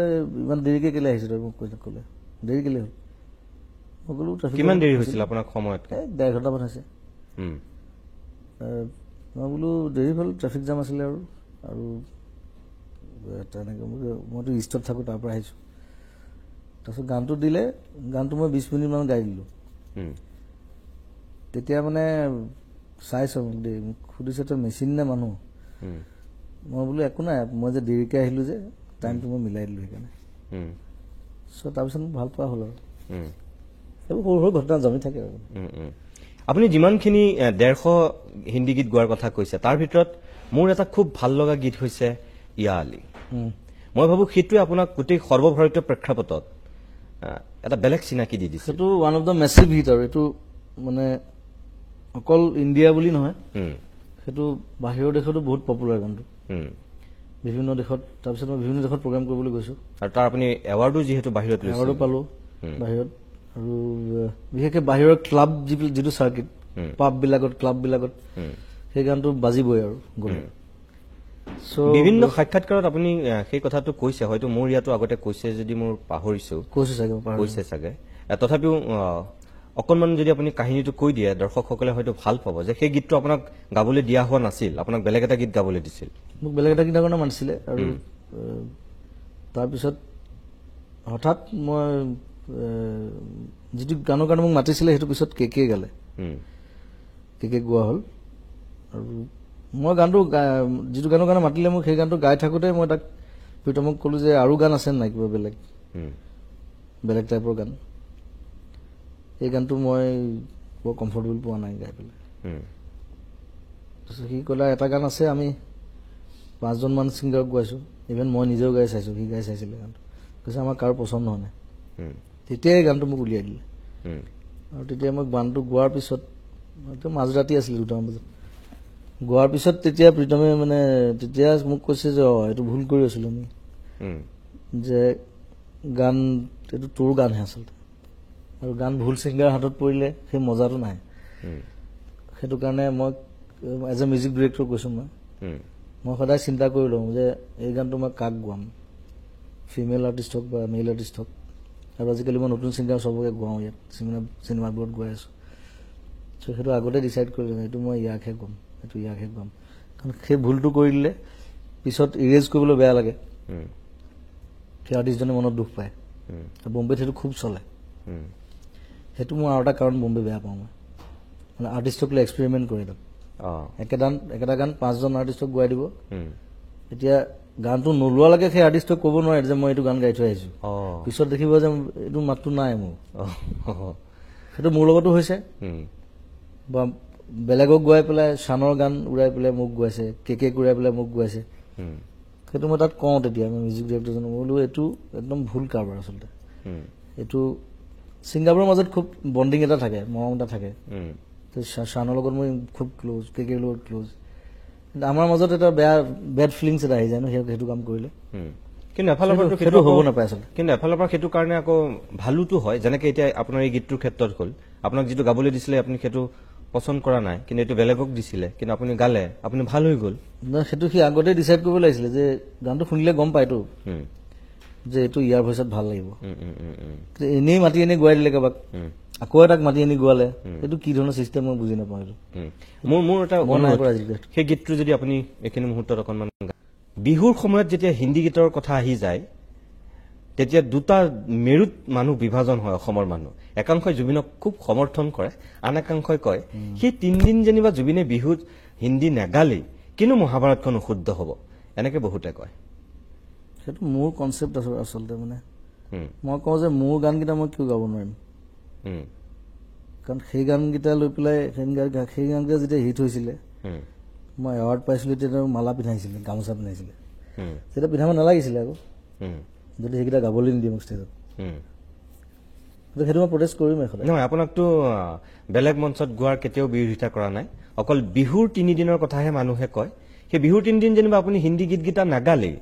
Speaker 1: ইমান দেৰিকৈ কেলৈ আহিছোঁ তই মোক ক'লে দেৰি কেলৈ হ'ল মই ক'লো ট্ৰেফিক
Speaker 2: কিমান দেৰি হৈছিল আপোনাক সময়ত
Speaker 1: 1.5 ঘণ্টামান হৈছে মই বোলো দেৰি হ'ল ট্ৰেফিক জাম আছিলে আৰু তেনেকৈ মইতো ইষ্টত থাকোঁ তাৰ পৰা আহিছোঁ তাৰপিছত গানটো দিলে গানটো মই 20 মিনিটমান গাই দিলোঁ তেতিয়া মানে চাইছোঁ মোক দেই মোক সুধিছে তই মেচিন নে মানুহ মই বোলো একো নাই মই যে দেৰিকৈ আহিলোঁ যে টাইমটো মই মিলাই দিলোঁ সেইকাৰণে চ' তাৰপিছত মোক ভাল পোৱা হ'ল আৰু এইবোৰ সৰু সৰু ঘটনা জমি থাকে আৰু
Speaker 2: আপুনি যিমানখিনি 150 হিন্দী গীত গোৱাৰ কথা কৈছে তাৰ ভিতৰত মোৰ এটা খুব ভাল লগা গীত হৈছে ইয়া আলী মই ভাবোঁ সেইটোৱে আপোনাক গোটেই সৰ্বভাৰতীয় প্ৰেক্ষাপটত এটা বেলেগ চিনাকি দি দিছে
Speaker 1: সেইটো one of the massive hit আৰু এইটো মানে অকল ইণ্ডিয়া বুলি নহয় সেইটো বাহিৰৰ দেশতো বহুত পপুলাৰ গানটো বিভিন্ন দেশত তাৰপিছত মই বিভিন্ন দেশত প্ৰগ্ৰাম কৰিবলৈ গৈছোঁ
Speaker 2: আৰু তাৰ আপুনি এৱাৰ্ডো যিহেতু বাহিৰত
Speaker 1: এৱাৰ্ডো পালোঁ বাহিৰত আৰু বিশেষকৈ বাহিৰৰ ক্লাব যিটো চাৰ্কিট পাববিলাকত ক্লাববিলাকত সেই গানটো বাজিবই আৰু গ'লে
Speaker 2: বিভিন্ন সাক্ষাৎকাৰত আপুনি সেই কথাটো কৈছে হয়তো মোৰ ইয়াতো আগতে কৈছে যদি মোৰ পাহৰিছোঁ কৈছে চাগে তথাপিও অকণমান যদি আপুনি কাহিনীটো কৈ দিয়ে দৰ্শকসকলে হয়তো ভাল পাব যে সেই গীতটো আপোনাক গাবলৈ দিয়া হোৱা নাছিল আপোনাক বেলেগ এটা গীত গাবলৈ দিছিল
Speaker 1: মোক বেলেগ এটা গীতৰ কাৰণে মাতিছিলে আৰু তাৰপিছত হঠাৎ মই যিটো গানৰ কাৰণে মোক মাতিছিলে সেইটো পিছত কে গালে কে গোৱা হ'ল আৰু মই গানটো যিটো গানৰ কাৰণে মাতিলে মোক সেই গানটো গাই থাকোঁতে মই তাক প্ৰীতমক ক'লোঁ যে আৰু গান আছে নাই কিবা বেলেগ টাইপৰ গান এই গানটো মই বৰ কমফৰ্টেবল পোৱা নাই গাই পেলাই তাৰপিছত সি ক'লে এটা গান আছে আমি 5জনমান ছিংগাৰক গোৱাইছোঁ ইভেন মই নিজেও গাই চাইছোঁ সি গাই চাইছিলে গানটো কৈছে আমাৰ কাৰো পচন্দ হোৱা নাই তেতিয়াই গানটো মোক উলিয়াই দিলে আৰু তেতিয়া মই গানটো গোৱাৰ পিছত মাজৰাতি আছিলে 2টামান বজাত গোৱাৰ পিছত তেতিয়া প্ৰীতমে মানে তেতিয়া মোক কৈছে যে এইটো ভুল কৰি আছিলোঁ আমি যে গান এইটো তোৰ গানহে আচলতে আৰু গান ভুল ছিংগাৰ হাতত পৰিলে সেই মজাটো নাহে সেইটো কাৰণে মই এজ এ মিউজিক ডিৰেক্টৰ কৈছোঁ মই সদায় চিন্তা কৰি লওঁ যে এই গানটো মই কাক গোৱাম ফিমেল আৰ্টিষ্ট হওক বা মেল আৰ্টিষ্ট হওক আৰু আজিকালি মই নতুন ছিংগাৰ চবকে গোৱাওঁ ইয়াত চিনেমাবোৰত গৈ আছোঁ চ' সেইটো আগতে ডিচাইড কৰিলোঁ এইটো মই ইয়াকহে গোৱাম এইটো ইয়াকহে গোৱাম কাৰণ সেই ভুলটো কৰি দিলে পিছত ইৰেজ কৰিবলৈ বেয়া লাগে সেই আৰ্টিষ্টজনে মনত দুখ পায় আৰু বম্বেত সেইটো খুব চলে সেইটো মোৰ আৰু এটা কাৰণ বম্বে বেয়া পাওঁ মই মানে আৰ্টিষ্টক লৈ এক্সপেৰিমেণ্ট কৰি দিওঁ একেটা গান 5জন আৰ্টিষ্টক গোৱাই দিব এতিয়া গানটো নোলোৱালৈকে সেই আৰ্টিষ্টক ক'ব নোৱাৰে যে মই এইটো গান গাই থৈ আহিছোঁ পিছত দেখিব যে এইটো মাতটো নাই মোৰ সেইটো মোৰ লগতো হৈছে বা বেলেগক গোৱাই পেলাই শানৰ গান উৰাই পেলাই মোক গোৱাইছে কে উৰাই পেলাই মোক গোৱাইছে সেইটো মই তাত কওঁ তেতিয়া মই মিউজিক ডিৰেক্টৰজনক মই বোলো এইটো একদম ভুল কাৰবাৰ আচলতে এইটো ছিংগাৰবোৰৰ মাজত খুব বণ্ডিং এটা থাকে মৰম এটা থাকে শানৰ লগত মই খুব ক্ল'জ কে লগত ক্ল'জ কিন্তু আমাৰ মাজত এটা বেড ফিলিংছ এটা আহি যায় ন সেইটো কাম কৰিলে
Speaker 2: কিন্তু এফালৰ পৰা
Speaker 1: সেইটো হ'ব নাপায় আচলতে
Speaker 2: কিন্তু এফালৰ পৰা সেইটো কাৰণে আকৌ ভালোতো হয় যেনেকৈ এতিয়া আপোনাৰ এই গীতটোৰ ক্ষেত্ৰত হ'ল আপোনাক যিটো গাবলৈ দিছিলে আপুনি সেইটো পচন্দ কৰা নাই কিন্তু এইটো বেলেগক দিছিলে কিন্তু আপুনি গালে আপুনি ভাল হৈ গ'ল
Speaker 1: সেইটো সি আগতে ডিচাইড কৰিব লাগিছিলে যে গানটো শুনিলে গম পায়তো যে এইটো ইয়াৰ ভইচত ভাল লাগিব এনেই মাতি আনি গোৱাই দিলে কাৰোবাক আকৌ এটাক মাতি আনি গোৱালে সেইটো কি ধৰণৰ চিষ্টেম মই বুজি নাপাওঁ এইটো
Speaker 2: মোৰ এটা সেই গীতটো যদি আপুনি এইখিনি মুহূৰ্তত অকণমান বিহুৰ সময়ত যেতিয়া হিন্দী গীতৰ কথা আহি যায় তেতিয়া দুটা মেৰুত মানুহ বিভাজন হয় অসমৰ মানুহ একাংশই জুবিনক খুব সমৰ্থন কৰে আন একাংশই কয় সেই 3 দিন যেনিবা জুবিনে বিহুত হিন্দী নাগালেই কিন্তু মহাভাৰতখন অশুদ্ধ হ'ব এনেকে বহুতে কয়
Speaker 1: সেইটো মোৰ কনচেপ্ট আছে আচলতে মানে মই কওঁ যে মোৰ গানকেইটা মই কিয় গাব নোৱাৰিম কাৰণ সেই গানকেইটা লৈ পেলাই সেই গানকেইটা যেতিয়া হিট হৈছিলে মই এৱাৰ্ড পাইছিলোঁ তেতিয়া মালা পিন্ধাইছিলে গামোচা পিন্ধাইছিলে তেতিয়া পিন্ধাব নালাগিছিলে আকৌ যদি সেইকেইটা গাবলৈ নিদিয়ে মোক ষ্টেজত সেইটো মই প্ৰটেষ্ট কৰিমেই সদায়
Speaker 2: নহয় আপোনাকতো বেলেগ মঞ্চত গোৱাৰ কেতিয়াও বিৰোধিতা কৰা নাই অকল বিহুৰ 3 দিনৰ কথাহে মানুহে কয় সেই বিহুৰ 3 দিন যেনিবা আপুনি হিন্দী গীতকেইটা নাগালেই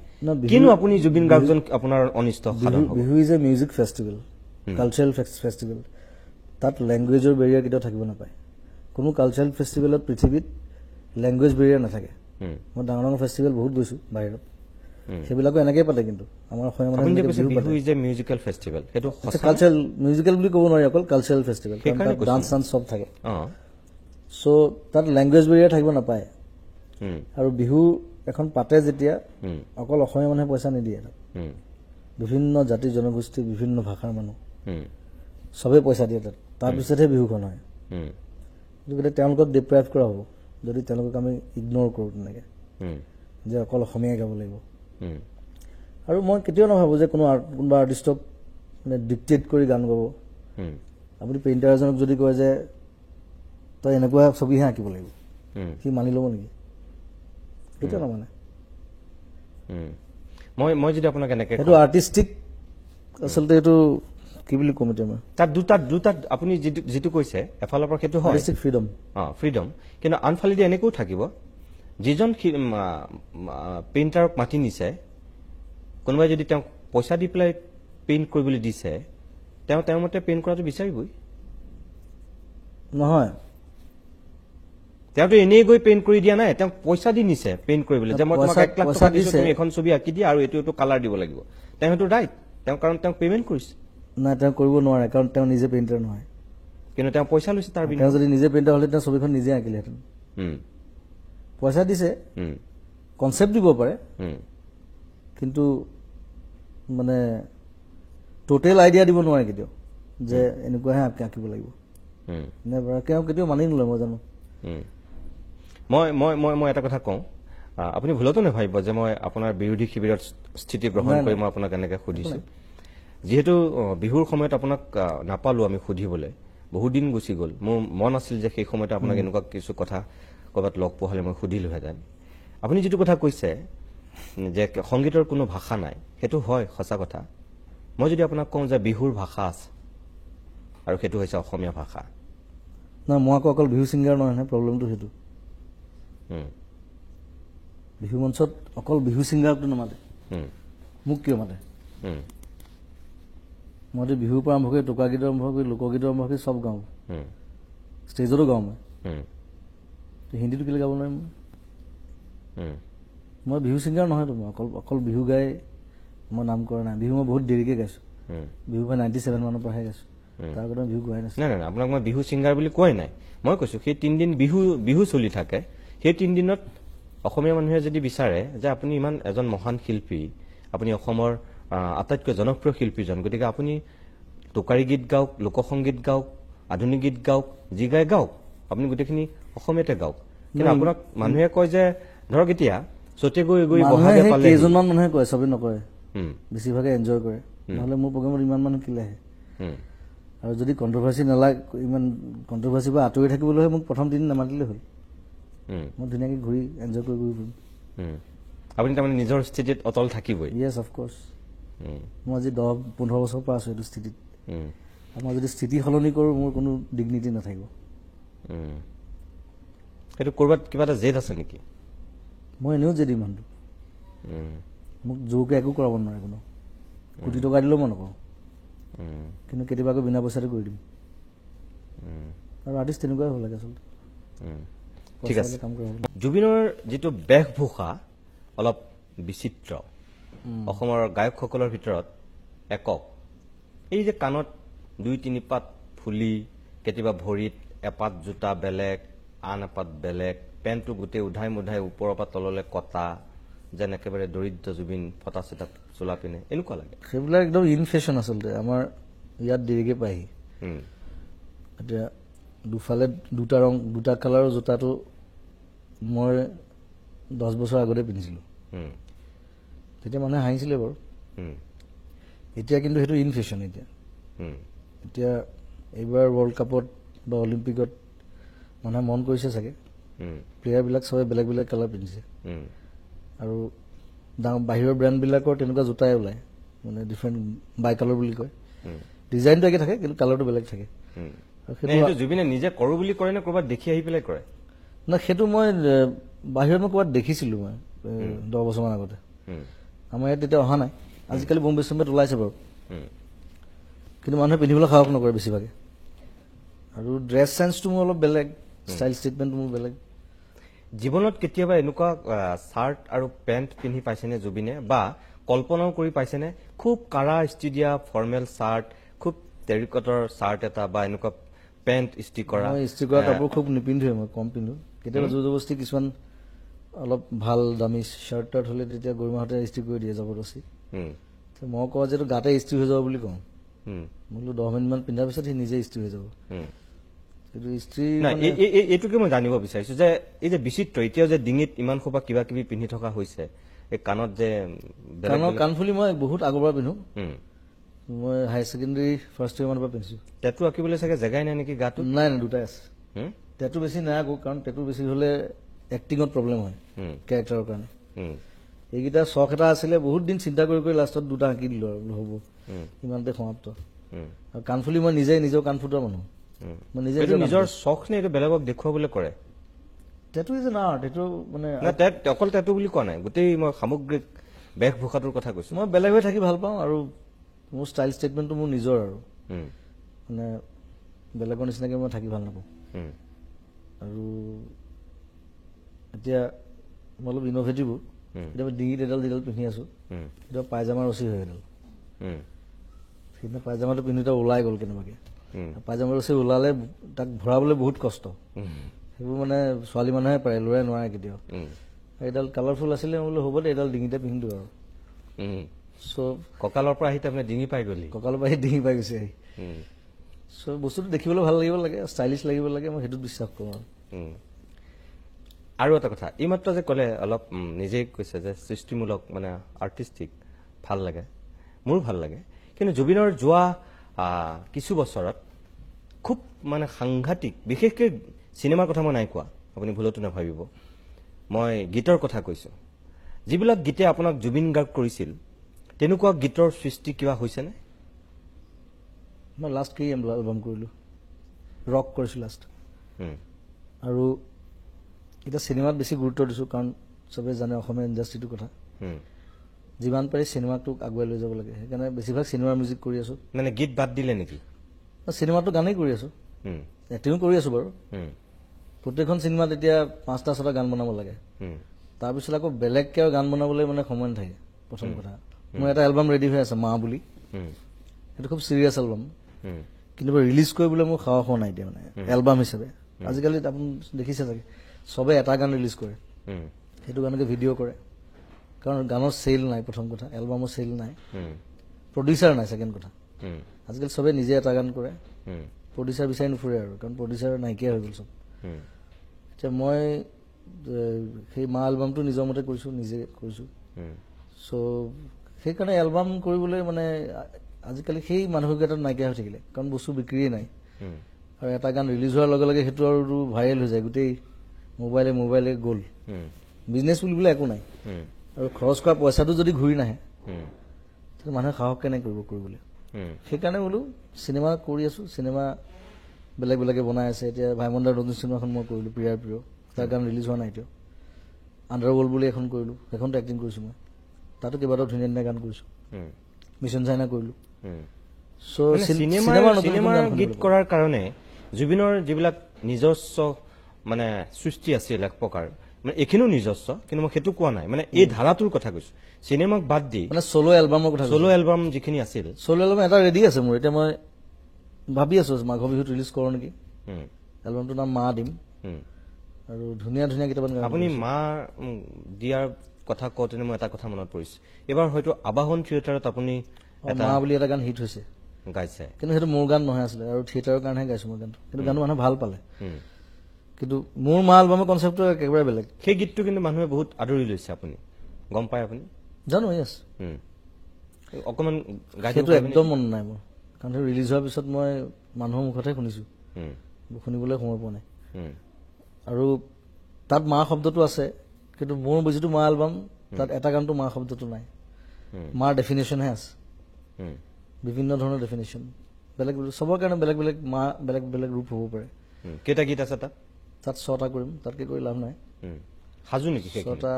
Speaker 2: কিন্তু আপুনি জুবিন গাৰ্গজন আপোনাৰ অনিষ্ট সাধন হ'ব
Speaker 1: Bihu is a music festival cultural festival তাত লেংগুৱেজৰ বেৰিয়াৰ কেতিয়াও থাকিব নাপায় কোনো কালচাৰেল ফেষ্টিভেলত পৃথিৱীত লেংগুৱেজ বেৰিয়াৰ নাথাকে মই ডাঙৰ ডাঙৰ ফেষ্টিভেল বহুত গৈছোঁ বাহিৰত সেইবিলাকো এনেকৈ পাতে কিন্তু আমাৰ অসমীয়া মানুহে
Speaker 2: Bihu is a musical festival সেইটো
Speaker 1: কালচাৰেল মিউজিকেল বুলি ক'ব নোৱাৰি অকল কালচাৰেল ফেষ্টিভেল ডান্স চান্স চব থাকে চ' তাত লেংগুৱেজ বেৰিয়াৰ থাকিব নাপায় আৰু বিহু এখন পাতে যেতিয়া অকল অসমীয়া মানুহে পইচা নিদিয়ে বিভিন্ন জাতি জনগোষ্ঠী বিভিন্ন ভাষাৰ মানুহ চবেই পইচা দিয়ে তাত তাৰপিছতহে বিহুখন হয় গতিকে তেওঁলোকক ডিপ্ৰাইভ কৰা হ'ব যদি তেওঁলোকক আমি ইগন'ৰ কৰোঁ তেনেকৈ যে অকল অসমীয়াই গাব লাগিব আৰু মই কেতিয়াও নাভাবোঁ যে কোনোবা আৰ্টিষ্টক মানে ডিক্টেট কৰি গান গাব আপুনি পেইণ্টাৰ এজনক যদি কয় যে তই এনেকুৱা ছবিহে আঁকিব লাগিব সি মানি ল'ব নেকি কেতিয়াও নামানে
Speaker 2: মই যদি আপোনাক এনেকৈ
Speaker 1: সেইটো আৰ্টিষ্টিক আচলতে এইটো কি বুলি ক'ম এতিয়া মই
Speaker 2: তাত দুটা আপুনি যিটো কৈছে এফালৰ পৰা সেইটো হয়
Speaker 1: আৰ্টিষ্টিক ফ্ৰীডম
Speaker 2: ফ্ৰীডম কিন্তু আনফালেদি এনেকৈও থাকিব যিজন পেইণ্টাৰক মাতি নিছে কোনোবাই যদি তেওঁক পইচা দি পেলাই পেইণ্ট কৰিবলৈ দিছে তেওঁৰ মতে পেইণ্ট কৰাটো বিচাৰিবই
Speaker 1: নহয়
Speaker 2: তেওঁতো এনেই গৈ পেইণ্ট কৰি দিয়া নাই তেওঁক পইচা দি নিছে পেইণ্ট কৰিবলৈ যে মই তোমাক 1 লাখ টকা দিছো তুমি এখন ছবি আঁকি দিয়া আৰু এইটো কালাৰ দিব লাগিব তেওঁ সেইটো ৰাইট কাৰণ তেওঁক পেমেণ্ট কৰিছে
Speaker 1: নাই তেওঁ কৰিব নোৱাৰে কাৰণ তেওঁ নিজে পেইণ্টাৰ নহয়
Speaker 2: কিন্তু তেওঁ পইচা লৈছে তাৰ বিনিময়ত
Speaker 1: তেওঁ যদি নিজে পেইণ্টাৰ হ'লে তেওঁ ছবিখন নিজে আঁকিলেহেঁতেন পইচা দিছে কনচেপ্ট দিব পাৰে কিন্তু মানে টোটেল আইডিয়া দিব নোৱাৰে কেতিয়াও যে এনেকুৱাহে আঁকিব লাগিব তেওঁ কেতিয়াও মানি নলয় মই জানো
Speaker 2: মই এটা কথা কওঁ আপুনি ভুলতো নাভাবিব যে মই আপোনাৰ বিৰোধী শিবিৰত স্থিতি গ্ৰহণ কৰি মই আপোনাক এনেকৈ সুধিছোঁ যিহেতু বিহুৰ সময়ত আপোনাক নাপালোঁ আমি সুধিবলৈ বহুত দিন গুচি গ'ল মোৰ মন আছিল যে সেই সময়তে আপোনাক এনেকুৱা কিছু কথা ক'ৰবাত লগ পোৱা হ'লে মই সুধিলোহেঁতেন আপুনি যিটো কথা কৈছে যে সংগীতৰ কোনো ভাষা নাই সেইটো হয় সঁচা কথা মই যদি আপোনাক কওঁ যে বিহুৰ ভাষা আছে আৰু সেইটো হৈছে অসমীয়া ভাষা
Speaker 1: না মই আকৌ অকল বিহু ছিংগাৰ নহয় নহয় প্ৰব্লেমটো সেইটো বিহু মঞ্চত অকল বিহু ছিংগাৰটো নামাতে মোক কিয় মাতে মইতো বিহুৰ পৰা আৰম্ভ কৰি টোকাগীতৰ আৰম্ভ কৰি লোকগীতৰ আৰম্ভ কৰি চব গাওঁ ষ্টেজতো গাওঁ মই হিন্দীটো কেলৈ গাব নোৱাৰিম মই বিহু ছিংগাৰ নহয়তো মই অকল বিহু গাই মই নাম কৰা নাই বিহু মই বহুত দেৰিকৈ গাইছোঁ বিহু মই 97 মানৰ পৰাহে গাইছোঁ তাৰ আগতে বিহু গোৱাই নাছিল
Speaker 2: নাই আপোনাক মই বিহু ছিংগাৰ বুলি কোৱাই নাই মই কৈছোঁ সেই 3 দিন বিহু চলি থাকে সেই 3 দিনত অসমীয়া মানুহে যদি বিচাৰে যে আপুনি ইমান এজন মহান শিল্পী আপুনি অসমৰ আটাইতকৈ জনপ্ৰিয় শিল্পীজন গতিকে আপুনি টোকাৰী গীত গাওক লোকসংগীত গাওক আধুনিক গীত গাওক যি গাই গাওক আপুনি গোটেইখিনি অসমীয়াতে গাওক কিন্তু আপোনাক মানুহে কয় যে ধৰক এতিয়া চতে গৈ বহাগে পালে
Speaker 1: কেইজনমান মানুহে কয় চবেই নকয় বেছিভাগে এনজয় কৰে নহ'লে মোৰ প্ৰগ্ৰেমত ইমান মানুহ কেলৈ আহে আৰু যদি কণ্ট্ৰভাৰ্চি নালাগে ইমান কণ্ট্ৰভাৰ্চিৰ পৰা আঁতৰি থাকিবলৈ হয় মোক প্ৰথম দিন নামাতিলে হ'ল মই ধুনীয়াকৈ ঘূৰি এনজয় কৰি ঘূৰি ফুৰিম
Speaker 2: আপুনি তাৰমানে নিজৰ স্থিতিত অটল থাকিবই
Speaker 1: য়েছ অফক'ৰ্ছ মই আজি 10-15 বছৰৰ পৰা আছোঁ এইটো স্থিতিত আৰু মই যদি স্থিতি সলনি কৰোঁ মোৰ কোনো ডিগনিটি নাথাকিব
Speaker 2: সেইটো ক'ৰবাত কিবা এটা জেদ আছে নেকি
Speaker 1: মই এনেও জেদি মানুহটো মোক জোৰকৈ একো কৰাব নোৱাৰে কোনো কোটি টকা দিলেও মই নকওঁ কিন্তু কেতিয়াবা আকৌ বিনা পইচাতে কৰি দিম আৰু আৰ্টিষ্ট তেনেকুৱাই হ'ব লাগে আচলতে
Speaker 2: ঠিক আছে জুবিনৰ যিটো বেশভূষা অলপ বিচিত্ৰ অসমৰ গায়কসকলৰ ভিতৰত একক এই যে কাণত 2-3 পাত ফুলি কেতিয়াবা ভৰিত এপাত জোতা বেলেগ আন এপাত বেলেগ পেণ্টটো গোটেই উধাই মুধাই ওপৰৰ পৰা তললৈ কটা যেন একেবাৰে দৰিদ্ৰ জুবিন ফটা চিটা চোলা পিনে এনেকুৱা লাগে
Speaker 1: সেইবিলাক একদম ইনফেশ্যন আচলতে আমাৰ ইয়াত দেৰিকৈ পায়হি এতিয়া দুফালে দুটা কালাৰৰ জোতাটো মই 10 বছৰ আগতে পিন্ধিছিলোঁ তেতিয়া মানুহে হাঁহিছিলে বাৰু এতিয়া কিন্তু সেইটো ইনফেশ্যন এতিয়া এইবাৰ ৱৰ্ল্ড কাপত বা অলিম্পিকত মানুহে মন কৰিছে চাগে প্লেয়াৰবিলাক চবে বেলেগ বেলেগ কালাৰ পিন্ধিছে আৰু বাহিৰৰ ব্ৰেণ্ডবিলাকৰ তেনেকুৱা জোতাই ওলায় মানে ডিফাৰেণ্ট বাই কালাৰ বুলি কয় ডিজাইনটো একে থাকে কিন্তু কালাৰটো বেলেগ থাকে
Speaker 2: সেইটো জুবিনে নিজে কৰোঁ বুলি কৰে নে ক'ৰবাত দেখি আহি পেলাই কৰে
Speaker 1: না সেইটো মই বাহিৰত মই ক'ৰবাত দেখিছিলোঁ মই 10 বছৰমান আগতে আমাৰ ইয়াত তেতিয়া অহা নাই আজিকালি বম্বে চম্বেত ওলাইছে বাৰু কিন্তু মানুহে পিন্ধিবলৈ সাহস নকৰে বেছিভাগে আৰু ড্ৰেছ চেন্সটো মোৰ অলপ বেলেগ ষ্টাইল ষ্টেটমেণ্টটো মোৰ বেলেগ
Speaker 2: জীৱনত কেতিয়াবা এনেকুৱা চাৰ্ট আৰু পেণ্ট পিন্ধি পাইছেনে জুবিনে বা কল্পনাও কৰি পাইছেনে খুব কাৰা ইস্ত্ৰি দিয়া ফৰ্মেল চাৰ্ট খুব টেৰিকটৰ চাৰ্ট এটা বা এনেকুৱা পেণ্ট ইস্ত্ৰি কৰা
Speaker 1: মই ইস্ত্ৰি কৰা কাপোৰ খুব নিপিন্ধোৱে মই কম পিন্ধো কেতিয়াবা জোৰ জবৰদস্তি কিছুমান অলপ ভাল দামী শ্বাৰ্ট টাৰ্ট হ'লে তেতিয়া গৰিমাহঁতে ইস্ত্ৰি কৰি দিয়ে জবৰদস্তি মই কওঁ যে গাতে ইস্ত্ৰি হৈ যাব বুলি কওঁ মই বোলো 10 মিনিটমান পিন্ধাৰ পিছত সি নিজে ইস্ত্ৰি হৈ যাব কিন্তু ইস্ত্ৰি
Speaker 2: এইটোকে মই জানিব বিচাৰিছো যে এই যে বিচিত্ৰ এতিয়াও যে ডিঙিত ইমান সোপা কিবা কিবি পিন্ধি থকা হৈছে এই কাণত যে
Speaker 1: কাণফুলি মই বহুত আগৰ পৰা পিন্ধো মই হাই ছেকেণ্ডেৰী ফাৰ্ষ্ট ইয়েৰ মানৰ পৰা পিন্ধিছো
Speaker 2: টেটু আঁকিবলৈ চাগে জেগাই নাই নেকি গাটো
Speaker 1: নাই দুটাই আছে টেটু বেছি নাই আকৌ কাৰণ টেটু বেছি হ'লে এক্টিঙত প্ৰব্লেম হয় কেৰেক্টাৰৰ কাৰণে এইকেইটা চখ এটা আছিলে বহুত দিন চিন্তা কৰি কৰি লাষ্টত দুটা আঁকি দিলো আৰু হ'ব ইমানতে সমাপ্ত আৰু কাণফুলি মই নিজৰ কাণ ফুটোৱা মানুহ মই নিজে
Speaker 2: নিজৰ চখ নে এইটো বেলেগক দেখুৱাবলৈ কৰে
Speaker 1: টেটু ইজ এন আৰ্ট এইটো মানে
Speaker 2: অকল টেটু বুলি কোৱা নাই গোটেই মই সামগ্ৰিক বেশভূষাটোৰ কথা কৈছো
Speaker 1: মই বেলেগ হৈ থাকি ভাল পাওঁ আৰু মোৰ ষ্টাইল ষ্টেটমেণ্টটো মোৰ নিজৰ আৰু মানে বেলেগৰ নিচিনাকৈ মই থাকি ভাল নাপাওঁ আৰু এতিয়া মই অলপ ইন'ভেটিভো এতিয়া মই ডিঙিত এডাল পিন্ধি আছো এতিয়া পায়জামা ৰচি হৈ এডাল সেইদিনা পায়জামাটো পিন্ধোতে ওলাই গ'ল কেনেবাকৈ পায়জামা ৰচি ওলালে তাক ভৰাবলৈ বহুত কষ্ট সেইবোৰ মানে ছোৱালী মানুহে পাৰে ল'ৰাই নোৱাৰে কেতিয়াও এইডাল কালাৰফুল আছিলে মই বোলো হ'ব দে এইডাল ডিঙিতে পিন্ধো আৰু চ'
Speaker 2: কঁকালৰ পৰা আহি তাৰমানে ডিঙি পাই গ'লি
Speaker 1: কঁকালৰ পৰা আহি ডিঙি পাই গৈছে আহি চ' বস্তুটো দেখিবলৈ ভাল লাগিব লাগে ষ্টাইলিছ লাগিব লাগে মই সেইটোত বিশ্বাস কৰোঁ
Speaker 2: আৰু এটা কথা এইমাত্ৰ যে ক'লে অলপ নিজেই কৈছে যে সৃষ্টিমূলক মানে আৰ্টিষ্টিক ভাল লাগে মোৰো ভাল লাগে কিন্তু জুবিনৰ যোৱা কিছু বছৰত খুব মানে সাংঘাতিক বিশেষকৈ চিনেমাৰ কথা মই নাই কোৱা আপুনি ভুলতো নাভাবিব মই গীতৰ কথা কৈছোঁ যিবিলাক গীতে আপোনাক জুবিন গাৰ্গ কৰিছিল তেনেকুৱা গীতৰ সৃষ্টি কিবা হৈছেনে
Speaker 1: মই লাষ্ট কি এলবাম কৰিলোঁ ৰক কৰিছোঁ লাষ্ট আৰু এতিয়া চিনেমাত বেছি গুৰুত্ব দিছোঁ কাৰণ চবেই জানে অসমীয়া ইণ্ডাষ্ট্ৰিটোৰ কথা যিমান পাৰি চিনেমাটোক আগুৱাই লৈ যাব লাগে সেইকাৰণে বেছিভাগ চিনেমাৰ মিউজিক কৰি আছোঁ
Speaker 2: মানে গীত বাদ দিলে নেকি
Speaker 1: চিনেমাটো গানেই কৰি আছোঁ এক্টিঙো কৰি আছোঁ বাৰু প্ৰত্যেকখন চিনেমাত এতিয়া 5টা 6টা গান বনাব লাগে তাৰপিছত আকৌ বেলেগকৈ গান বনাবলৈ মানে সময় নাথাকে প্ৰথম কথা মোৰ এটা এলবাম ৰেডি হৈ আছে মা বুলি সেইটো খুব চিৰিয়াছ এলবাম কিন্তু ৰিলিজ কৰিবলৈ মোৰ সাহস হোৱা নাই এতিয়া মানে এলবাম হিচাপে আজিকালি আপুনি দেখিছে চাগে চবে এটা গান ৰিলিজ কৰে সেইটো গানকে ভিডিঅ' কৰে কাৰণ গানৰ চেল নাই প্ৰথম কথা এলবামৰ চেল নাই প্ৰডিউচাৰ নাই ছেকেণ্ড কথা আজিকালি চবে নিজে এটা গান কৰে প্ৰডিউচাৰ বিচাৰি নুফুৰে আৰু কাৰণ প্ৰডিউচাৰ নাইকিয়া হৈ গ'ল চব এতিয়া মই সেই মা এলবামটো নিজৰ মতে কৰিছোঁ নিজে কৰিছোঁ চ' সেইকাৰণে এলবাম কৰিবলৈ মানে আজিকালি সেই মানুহকেইটাত নাইকিয়া হৈ থাকিলে কাৰণ বস্তু বিক্ৰীয়ে নাই আৰু এটা গান ৰিলিজ হোৱাৰ লগে লগে সেইটো আৰু ভাইৰেল হৈ যায় গোটেই মোবাইলে গ'ল বিজনেছ বুলিবলৈ একো নাই আৰু খৰচ কৰা পইচাটো যদি ঘূৰি নাহে তেতিয়া মানুহে সাহস কেনে কৰিব কৰিবলৈ সেইকাৰণে বোলো চিনেমা কৰি আছোঁ চিনেমা বেলেগ বেলেগে বনাই আছে এতিয়া ভাইমন্দাৰ নতুন চিনেমাখন মই কৰিলোঁ প্ৰিয়াৰ প্ৰিয় তাৰ গান ৰিলিজ হোৱা নাই এতিয়াও আণ্ডাৰৱৰ্ল্ড বুলি এখন কৰিলোঁ সেইখনতো এক্টিং কৰিছোঁ মই তাতো কেইবাটাও ধুনীয়া ধুনীয়া গান কৰিছোঁ মিছন চাইনা কৰিলোঁ চ'
Speaker 2: চিনেমাৰ গীত কৰাৰ কাৰণে জুবিনৰ যিবিলাক নিজস্ব মানে সৃষ্টি আছিল এক প্ৰকাৰ মানে এইখিনিও নিজস্ব কিন্তু মই সেইটো কোৱা নাই মানে এই ধাৰাটোৰ কথা কৈছোঁ চিনেমাক বাদ দি
Speaker 1: মানে চ'ল' এলবামৰ কথা
Speaker 2: চ'ল' এলবাম যিখিনি আছিল
Speaker 1: চ'ল' এলবাম এটা ৰেডি আছে মোৰ এতিয়া মই ভাবি আছোঁ মাঘ বিহুত ৰিলিজ কৰোঁ নেকি এলবামটোৰ নাম মা দিম আৰু ধুনীয়া ধুনীয়া কেইটামান গান
Speaker 2: আপুনি মা দিয়াৰ কথা কওঁতেনে মই এটা কথা মনত পৰিছে এবাৰ হয়তো আবাহন থিয়েটাৰত আপুনি এটা
Speaker 1: মা বুলি এটা গান হিট হৈছে
Speaker 2: গাইছে
Speaker 1: কিন্তু সেইটো মোৰ গান নহয় আছিলে আৰু থিয়েটাৰৰ কাৰণেহে গাইছোঁ মই গানটো কিন্তু গানটো মানুহে ভাল পালে
Speaker 2: হুম।
Speaker 1: কিন্তু মোৰ মা এলবামৰ কনচেপ্টটো একেবাৰে বেলেগ
Speaker 2: সেই গীতটো কিন্তু মানুহে বহুত আদৰি লৈছে আপুনি গম পায় আপুনি
Speaker 1: জানো য়েছ
Speaker 2: হুম। অকণমান গাই দিব
Speaker 1: সেইটো
Speaker 2: পাৰিবনে?
Speaker 1: একদম মন নাই মোৰ কাৰণ সেইটো ৰিলিজ হোৱাৰ পিছত মই মানুহৰ মুখতহে শুনিছোঁ
Speaker 2: হুম,
Speaker 1: শুনিবলৈ সময় পোৱা নাই
Speaker 2: হুম,
Speaker 1: আৰু তাত মা শব্দটো আছে কিন্তু মোৰ যিটো মা এলবাম তাত এটা গানটো মা শব্দটো নাই
Speaker 2: হুম,
Speaker 1: মাৰ ডেফিনেশ্যনহে আছে
Speaker 2: হুম,
Speaker 1: বিভিন্ন ধৰণৰ ডেফিনেশ্যন বেলেগ চবৰ কাৰণে বেলেগ বেলেগ মা বেলেগ বেলেগ ৰূপ হ'ব পাৰে
Speaker 2: হুম। কেইটা গীত আছে তাত
Speaker 1: তাত 6টা কৰিম তাতকৈ কৰি লাভ নাই
Speaker 2: হুম। সাজু নেকি সেইখিনি?
Speaker 1: 6টা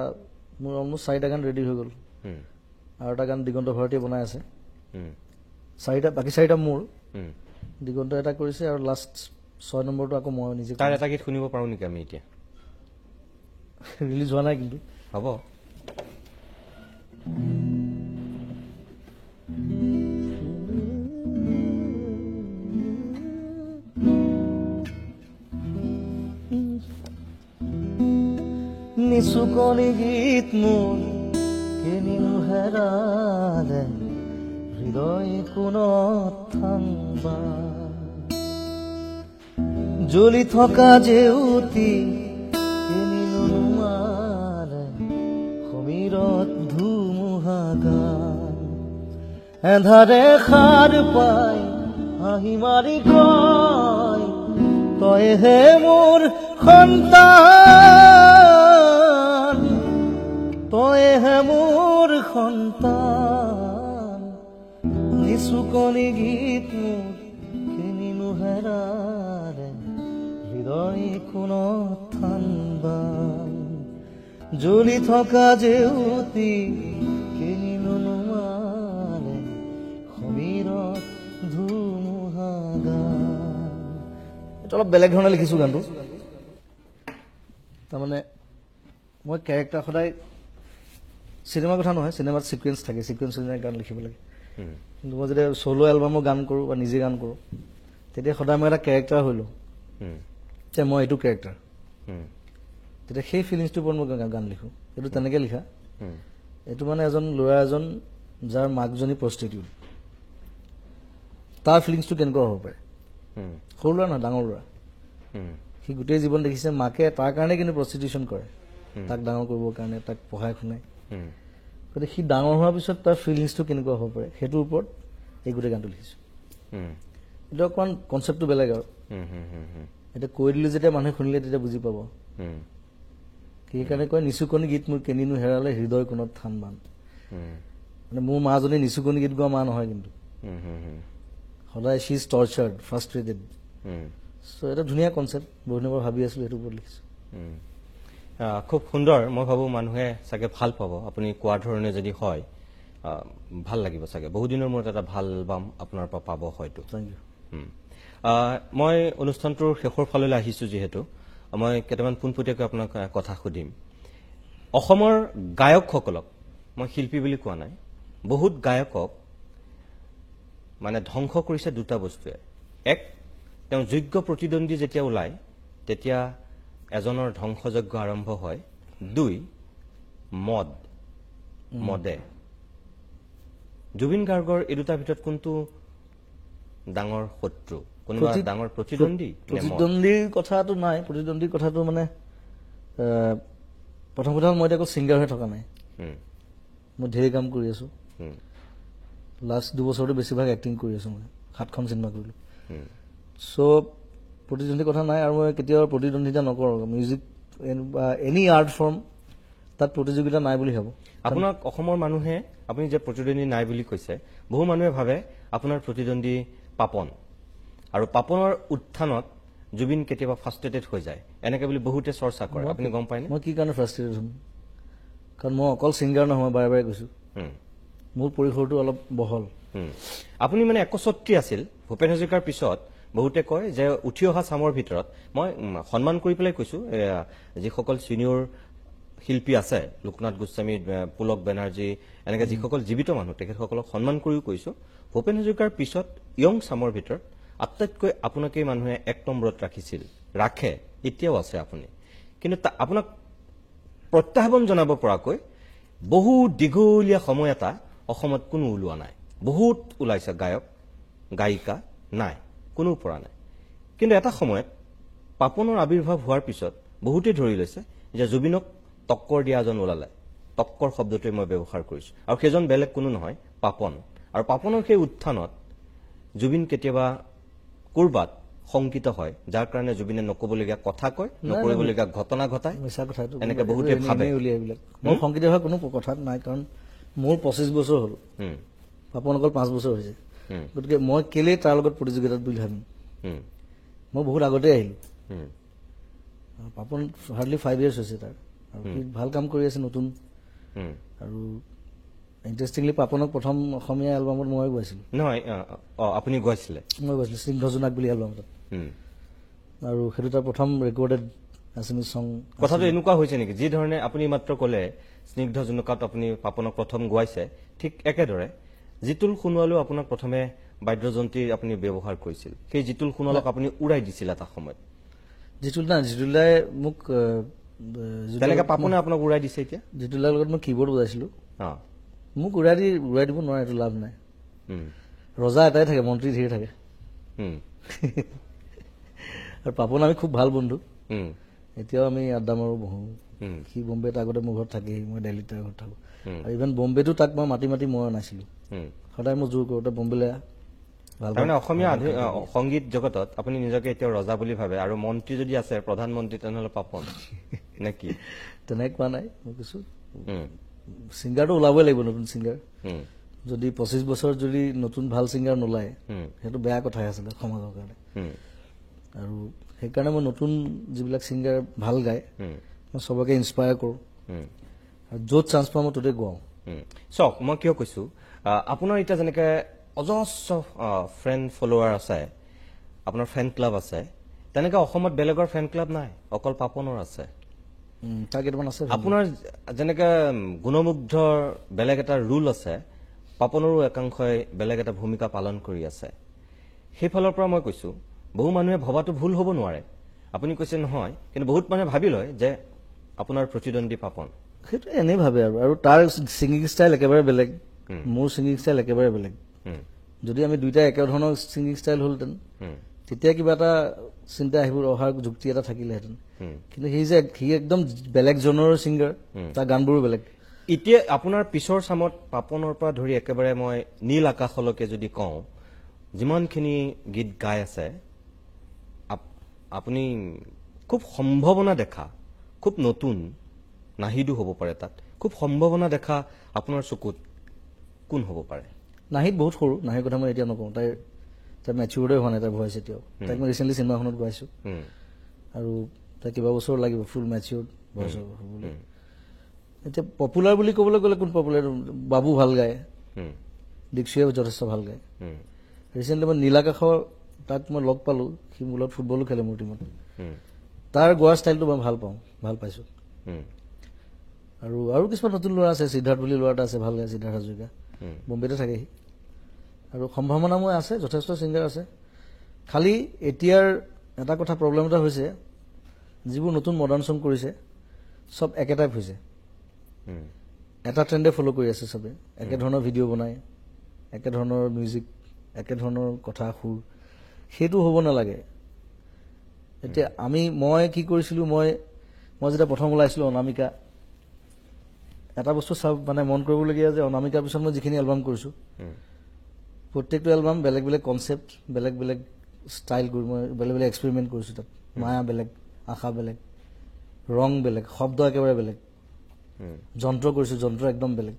Speaker 1: মোৰ অলমষ্ট 4টা গান ৰেডি হৈ গ'ল
Speaker 2: হুম,
Speaker 1: আৰু এটা গান দিগন্ত ভাৰতীয়ে বনাই আছে
Speaker 2: হুম,
Speaker 1: 4টা বাকী 4টা মোৰ
Speaker 2: হুম।
Speaker 1: দিগন্ত এটা কৰিছে আৰু লাষ্ট 6 নম্বৰটো আকৌ মই নিজে
Speaker 2: তাৰ এটা গীত শুনিব পাৰোঁ নেকি আমি এতিয়া
Speaker 1: ৰিলিজ হোৱা নাই কিন্তু
Speaker 2: হ'ব
Speaker 1: নিচুকনি গীত মোৰ কিনিনো হেৰালে হৃদয় কোনত থাংবা জ্বলি থকা জেউতি কিনিনো নুমালে সমীৰত ধুমুহা গান এন্ধাৰে সাৰ পাই হাঁহি মাৰি কয় তইহে মোৰ সন্তান তইহে মোৰ সন্তান নিচুকনি গীত মোৰ কিনিনো হেৰালে হৃদয় কোনত থানবা জ্বলি থকা জেউতি কিনিনো নুমালে সমীৰত ধুমুহা গান এইটো অলপ বেলেগ ধৰণে লিখিছোঁ গানটো তাৰমানে মই কেৰেক্টাৰ সদায় চিনেমাৰ কথা নহয় চিনেমাত ছিকুৱেঞ্চ থাকে ছিকুৱেঞ্চ অনুযায়ী গান লিখিব লাগে
Speaker 2: হুম,
Speaker 1: কিন্তু মই যেতিয়া চ'ল' এলবামৰ গান কৰোঁ বা নিজে গান কৰোঁ তেতিয়া সদায় মই এটা কেৰেক্টাৰ হৈ লওঁ
Speaker 2: হুম,
Speaker 1: যে মই এইটো কেৰেক্টাৰ
Speaker 2: হুম,
Speaker 1: তেতিয়া সেই ফিলিংছটোৰ ওপৰত মই গান লিখোঁ এইটো তেনেকৈ লিখা
Speaker 2: হুম,
Speaker 1: এইটো মানে এজন ল'ৰা এজন যাৰ মাকজনী প্ৰষ্টিটিউট তাৰ ফিলিংছটো কেনেকুৱা হ'ব পাৰে
Speaker 2: হুম,
Speaker 1: সৰু ল'ৰা নহয় ডাঙৰ ল'ৰা
Speaker 2: হুম,
Speaker 1: সি গোটেই জীৱন দেখিছে মাকে তাৰ কাৰণে কিন্তু প্ৰষ্টিটিউশ্যন কৰে তাক ডাঙৰ কৰিবৰ কাৰণে তাক পঢ়াই শুনাই
Speaker 2: হুম,
Speaker 1: গতিকে সি ডাঙৰ হোৱাৰ পিছত তাৰ ফিলিংছটো কেনেকুৱা হ'ব পাৰে সেইটোৰ ওপৰত এই গোটেই গানটো লিখিছোঁ
Speaker 2: হুম,
Speaker 1: এইটো অকণমান কনচেপ্টটো বেলেগ আৰু
Speaker 2: হুম, হুম, হুম, হুম,
Speaker 1: এতিয়া কৈ দিলোঁ যেতিয়া মানুহে শুনিলে তেতিয়া বুজি পাব
Speaker 2: হুম,
Speaker 1: সেইকাৰণে কয় নিচুকনি গীত মোৰ কেনিনো হেৰালে হৃদয় কোণত থান বান
Speaker 2: হুম,
Speaker 1: মানে মোৰ মাজনী নিচুকনি গীত গোৱা মা নহয় কিন্তু
Speaker 2: হুম, হুম, হুম,
Speaker 1: সদায় শ্বি ইজ টৰ্চাৰ্ড ফ্ৰাষ্ট্ৰেটেড
Speaker 2: হুম,
Speaker 1: চ' এটা ধুনীয়া কনচেপ্ট বহুত দিনৰ পৰা ভাবি আছিলোঁ সেইটোৰ ওপৰত লিখিছোঁ
Speaker 2: হুম। খুব সুন্দৰ মই ভাবোঁ মানুহে চাগে ভাল পাব আপুনি কোৱাৰ ধৰণে যদি হয় ভাল লাগিব চাগে বহু দিনৰ মূৰত এটা ভাল এলবাম আপোনাৰ পৰা পাব হয়তো
Speaker 1: থেংক ইউ
Speaker 2: হুম। মই অনুষ্ঠানটোৰ শেষৰ ফাললৈ আহিছোঁ যিহেতু মই কেইটামান পোনপটীয়াকৈ আপোনাক কথা সুধিম অসমৰ গায়কসকলক মই শিল্পী বুলি কোৱা নাই বহুত গায়কক মানে ধ্বংস কৰিছে দুটা বস্তুৱে এক তেওঁ যোগ্য প্ৰতিদ্বন্দ্বী যেতিয়া ওলায় তেতিয়া এজনৰ ধ্বংসযজ্ঞ আৰম্ভ হয় দুই মদে জুবিন গাৰ্গৰ এই দুটাৰ ভিতৰত কোনটো ডাঙৰ শত্ৰু কোনোবা ডাঙৰ প্ৰতিদ্বন্দ্বী নে মদ?
Speaker 1: প্ৰতিদ্বন্দ্বীৰ কথাটো নাই প্ৰতিদ্বন্দ্বীৰ কথাটো মানে প্ৰথম কথা হ'ল মই এতিয়া অকল ছিংগাৰ হৈ থকা নাই
Speaker 2: হুম,
Speaker 1: মই ঢেৰ কাম কৰি আছোঁ
Speaker 2: হুম,
Speaker 1: লাষ্ট 2 বছৰতো বেছিভাগ এক্টিং কৰি আছোঁ মই 7খন চিনেমা কৰিলোঁ
Speaker 2: হুম,
Speaker 1: চ' প্ৰতিদ্বন্দ্বীৰ কথা নাই আৰু মই কেতিয়াও প্ৰতিদ্বন্দ্বিতা নকৰোঁ মিউজিক বা এনি আৰ্ট ফৰ্ম তাত প্ৰতিযোগিতা নাই বুলি ভাবোঁ
Speaker 2: আপোনাক অসমৰ মানুহে আপুনি যে প্ৰতিদ্বন্দ্বী নাই বুলি কৈছে বহু মানুহে ভাবে আপোনাৰ প্ৰতিদ্বন্দ্বী পাপন আৰু পাপনৰ উত্থানত জুবিন কেতিয়াবা ফ্ৰাষ্ট্ৰেটেড হৈ যায় এনেকে বুলি বহুতে চৰ্চা কৰে আপুনি গম পায়নে
Speaker 1: মই কি কাৰণে ফ্ৰাষ্ট্ৰেটেড হ'ম কাৰণ মই অকল ছিংগাৰ নহয় বাৰে বাৰে কৈছোঁ
Speaker 2: হুম,
Speaker 1: মোৰ পৰিসৰটো অলপ বহল
Speaker 2: হুম। আপুনি মানে একচ্ছত্ৰী আছিল ভূপেন হাজৰিকাৰ পিছত বহুতে কয় যে উঠি অহা চামৰ ভিতৰত মই সন্মান কৰি পেলাই কৈছোঁ যিসকল ছিনিয়ৰ শিল্পী আছে লোকনাথ গোস্বামী পুলক বেনাৰ্জী এনেকৈ যিসকল জীৱিত মানুহ তেখেতসকলক সন্মান কৰিও কৈছোঁ ভূপেন হাজৰিকাৰ পিছত য়ং চামৰ ভিতৰত আটাইতকৈ আপোনাকেই মানুহে 1 নম্বৰত ৰাখিছিল ৰাখে এতিয়াও আছে আপুনি কিন্তু আপোনাক প্ৰত্যাহ্বান জনাব পৰাকৈ বহুত দীঘলীয়া সময় এটা অসমত কোনো ওলোৱা নাই বহুত ওলাইছে গায়ক গায়িকা নাই কোনো পৰা নাই কিন্তু এটা সময়ত পাপনৰ আবিৰ্ভাৱ হোৱাৰ পিছত বহুতেই ধৰি লৈছে যে জুবিনক টক্কৰ দিয়া এজন ওলালে টক্কৰ শব্দটোৱে মই ব্যৱহাৰ কৰিছো আৰু সেইজন বেলেগ কোনো নহয় পাপন আৰু পাপনৰ সেই উত্থানত জুবিন কেতিয়াবা কৰবাত শংকিত হয় যাৰ কাৰণে জুবিনে নকবলগীয়া কথা কয় নকৰিবলগীয়া ঘটনা ঘটায়
Speaker 1: মিছা কথাটো
Speaker 2: এনেকে বহুতে ভাবে
Speaker 1: উলিয়াইবিলাক মই শংকিত হোৱা কোনো কথা নাই কাৰণ মোৰ 25 বছৰ হ'ল পাপন অকল 5 বছৰ হৈছে গতিকে মই কেলে তাৰ লগত প্ৰতিযোগিতাত বুলি ভাবিম মই বহুত আগতে আহিলো পাপন হাৰ্ডলি 5 ইয়াৰ্ছ হৈছে তাৰ আৰু কি ভাল কাম কৰি আছে নতুন আৰু ইণ্টাৰেষ্টিংলি পাপনক প্ৰথম অসমীয়া এলবামত মই গাইছিলো
Speaker 2: নহয় আপুনি গাইছিলে
Speaker 1: মই গাইছিলো স্নিগ্ধ জোনাক বুলি এলবামত আৰু সেইটো তাৰ প্ৰথম ৰেকৰ্ডেড আছামিজ সং
Speaker 2: কথাটো এনেকুৱা হৈছে নেকি যি ধৰণে আপুনি মাত্ৰ ক'লে স্নিগ্ধ জোনাকত আপুনি পাপনক প্ৰথম গাইছে ঠিক একেদৰে জিতুল সোণোৱালেও আপোনাক প্ৰথমে বাদ্যযন্ত্ৰী আপুনি ব্যৱহাৰ কৰিছিল সেই জিতুল সোণোৱালক আপুনি উৰাই দিছিল এটা সময়ত
Speaker 1: জিতুলাই মোক
Speaker 2: তেনেকে পাপনে আপোনাক উৰাই দিছে এতিয়া
Speaker 1: জিতুলাৰ লগত মই কীবৰ্ড বজাইছিলো মোক উৰাই দিব নোৱাৰে এইটো লাভ নাই ৰজা এটাই থাকে মন্ত্ৰী ধেৰ থাকে আৰু পাপন আমি খুব ভাল বন্ধু এতিয়াও আমি আড্ডা মাৰো বহো সি বম্বেত আগতে মোৰ ঘৰত থাকেহি মই দিল্লীত তাৰ ঘৰত থাকো আৰু ইভেন বম্বেতো তাক মই মাতি মই অনাইছিলো সদায় মই জোৰ কৰোঁতে বম্বেলৈ ভাল
Speaker 2: তাৰমানে অসমীয়া সংগীত জগতত আপুনি নিজকে এতিয়া ৰজা বুলি ভাবে আৰু মন্ত্ৰী যদি আছে প্ৰধানমন্ত্ৰী তেনেহ'লে পাপন নে কি
Speaker 1: তেনেকে কোৱা নাই মই কৈছো ছিংগাৰটো ওলাবই লাগিব নতুন ছিংগাৰ যদি 25 বছৰ যদি নতুন ভাল ছিংগাৰ নোলায় সেইটো বেয়া কথাই আছিলে সমাজৰ কাৰণে আৰু সেইকাৰণে মই নতুন যিবিলাক ছিংগাৰ ভাল গায় মই চবকে ইনস্পায়াৰ কৰোঁ আৰু য'ত চান্স পাওঁ মই ত'তে গাওঁ
Speaker 2: চাওক মই কিয় কৈছো আপোনাৰ এতিয়া যেনেকে অজস্ৰ ফ্ৰেণ্ড ফলোৱাৰ আছে আপোনাৰ ফেন ক্লাব আছে তেনেকে অসমত বেলেগৰ ফেন ক্লাব নাই অকল পাপনৰ আছে
Speaker 1: তাৰ কেইটামান আছে
Speaker 2: আপোনাৰ যেনেকে গুণমুগ্ধৰ বেলেগ এটা ৰুল আছে পাপনৰো একাংশই বেলেগ এটা ভূমিকা পালন কৰি আছে সেইফালৰ পৰা মই কৈছো বহু মানুহে ভবাটো ভুল হ'ব নোৱাৰে আপুনি কৈছে নহয় কিন্তু বহুত মানুহে ভাবি লয় যে আপোনাৰ প্ৰতিদ্বন্দ্বী পাপন
Speaker 1: সেইটো এনেই ভাবে আৰু তাৰ ছিংগিং ষ্টাইল একেবাৰে বেলেগ মোৰ ছিংগিং ষ্টাইল একেবাৰে বেলেগ যদি আমি দুইটা একে ধৰণৰ ছিংগিং ষ্টাইল হ'লহেঁতেন তেতিয়া কিবা এটা চিন্তা আহিব অহাৰ যুক্তি এটা থাকিলেহেঁতেন কিন্তু সি একদম বেলেগ জনৰ ছিংগাৰ তাৰ গানবোৰো বেলেগ
Speaker 2: এতিয়া আপোনাৰ পিছৰ চামত পাপনৰ পৰা ধৰি একেবাৰে মই নীল আকাশলৈকে যদি কওঁ যিমানখিনি গীত গাই আছে আপুনি খুব সম্ভাৱনা দেখা খুব নতুন নাহিদো হ'ব পাৰে তাত খুব সম্ভাৱনা দেখা আপোনাৰ চকুত কোন হ'ব পাৰে
Speaker 1: নাহিদ বহুত সৰু নাহিৰ কথা মই এতিয়া নকওঁ তাই মেচিউৰ্ডে হোৱা নাই তাইৰ ভইচ এতিয়াও তাইক মই ৰিচেণ্টলি চিনেমাখনত গাইছো আৰু তাই কিবা বছৰ লাগিব ফুল মেচিউৰ্ড ভইচ হ'বলৈ এতিয়া পপুলাৰ বুলি ক'বলৈ গ'লে কোন পপুলাৰ বাবু ভাল গায় দীক্ষিয়ে যথেষ্ট ভাল গায় ৰিচেণ্টলি মই নীলাকাশৰ তাক মই লগ পালো সি মোৰ লগত ফুটবলো খেলে মোৰ টিমত তাৰ গোৱাৰ ষ্টাইলটো মই ভাল পাইছো আৰু কিছুমান নতুন ল'ৰা আছে সিদ্ধাৰ্থ বুলি ল'ৰা এটা আছে ভাল গায় সিদ্ধাৰ্থ হাজৰিকা বম্বেতে থাকে সি আৰু সম্ভাৱনাময় আছে যথেষ্ট ছিংগাৰ আছে খালি এতিয়াৰ এটা কথা প্ৰব্লেম এটা হৈছে যিবোৰ নতুন মডাৰ্ণ ছং কৰিছে চব একে টাইপ হৈছে এটা ট্ৰেণ্ডে ফ'ল' কৰি আছে চবে একে ধৰণৰ ভিডিঅ' বনায় একে ধৰণৰ মিউজিক একে ধৰণৰ কথা সুৰ সেইটো হ'ব নালাগে এতিয়া মই কি কৰিছিলোঁ মই যেতিয়া প্ৰথম ওলাইছিলোঁ অনামিকা এটা বস্তু মানে মন কৰিবলগীয়া যে অনামিকাৰ পিছত মই যিখিনি এলবাম কৰিছোঁ প্ৰত্যেকটো এলবাম বেলেগ বেলেগ কনচেপ্ট বেলেগ বেলেগ ষ্টাইল কৰি মই বেলেগ বেলেগ এক্সপেৰিমেণ্ট কৰিছোঁ তাত মায়া বেলেগ আশা বেলেগ ৰং বেলেগ শব্দ একেবাৰে বেলেগ যন্ত্ৰ কৰিছোঁ যন্ত্ৰ একদম বেলেগ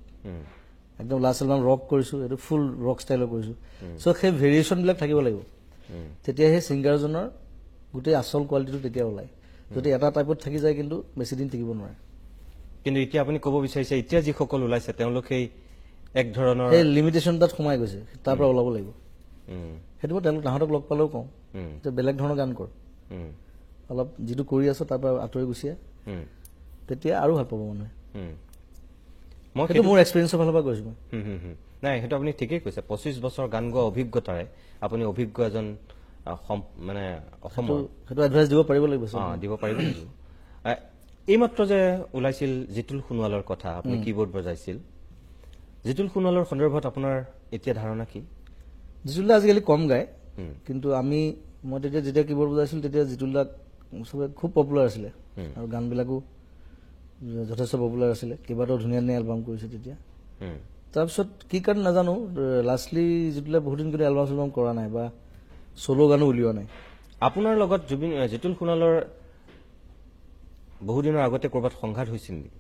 Speaker 1: একদম লাষ্ট এলবাম ৰক কৰিছোঁ এইটো ফুল ৰক ষ্টাইলৰ কৰিছোঁ চ' সেই ভেৰিয়েশ্যনবিলাক থাকিব লাগিব তেতিয়া সেই ছিংগাৰজনৰ গোটেই আচল কোৱালিটিটো তেতিয়া ওলায় যদি এটা টাইপত থাকি যায় কিন্তু বেছি দিন থাকিব নোৱাৰে
Speaker 2: কিন্তু এতিয়া আপুনি ক'ব বিচাৰিছে এতিয়া যিসকল ওলাইছে তেওঁলোক সেই এক ধৰণৰ
Speaker 1: সেই লিমিটেশ্যন তাত সোমাই গৈছে তাৰ পৰা ওলাব লাগিব সেইটো মই তাহাঁতক লগ পালেও কওঁ যে বেলেগ ধৰণৰ গান কৰ অলপ যিটো কৰি আছো তাৰ পৰা আঁতৰি গুচি তেতিয়া আৰু ভাল পাব মানুহে সেইটো মোৰ এক্সপিৰিয়েঞ্চৰ ফালৰ পৰা কৈছো মই
Speaker 2: নাই সেইটো আপুনি ঠিকেই কৈছে 25 বছৰ গান গোৱা অভিজ্ঞতাৰে আপুনি অভিজ্ঞ এজন মানে অসমৰ
Speaker 1: সেইটো এডভাইচ দিব পাৰিব লাগিব
Speaker 2: দিব পাৰিব লাগিব এইমাত্ৰ যে ওলাইছিল জিতুল সোণোৱালৰ কথা, আপুনি কীবৰ্ড বজাইছিল, জিতুল সোণোৱালৰ সন্দৰ্ভত আপোনাৰ এতিয়া ধাৰণা কি?
Speaker 1: জিতুল দা আজিকালি কম গায়, কিন্তু মই তেতিয়া যেতিয়া কীবৰ্ড বজাইছিলোঁ তেতিয়া জিতুল দাক চবে খুব পপুলাৰ আছিলে আৰু গানবিলাকো যথেষ্ট পপুলাৰ আছিলে, কেইবাটাও ধুনীয়া ধুনীয়া এলবাম কৰিছে তেতিয়া। তাৰপিছত কি কাৰণ নাজানো, লাষ্টলি জিতুল দাই বহুত দিন কিন্তু এলবাম চেলবাম কৰা নাই বা চ'ল' গানো উলিওৱা নাই।
Speaker 2: আপোনাৰ লগত জিতুল সোণোৱালৰ বহুদিনৰ আগতে ক'ৰবাত সংঘাত হৈছিল নেকি?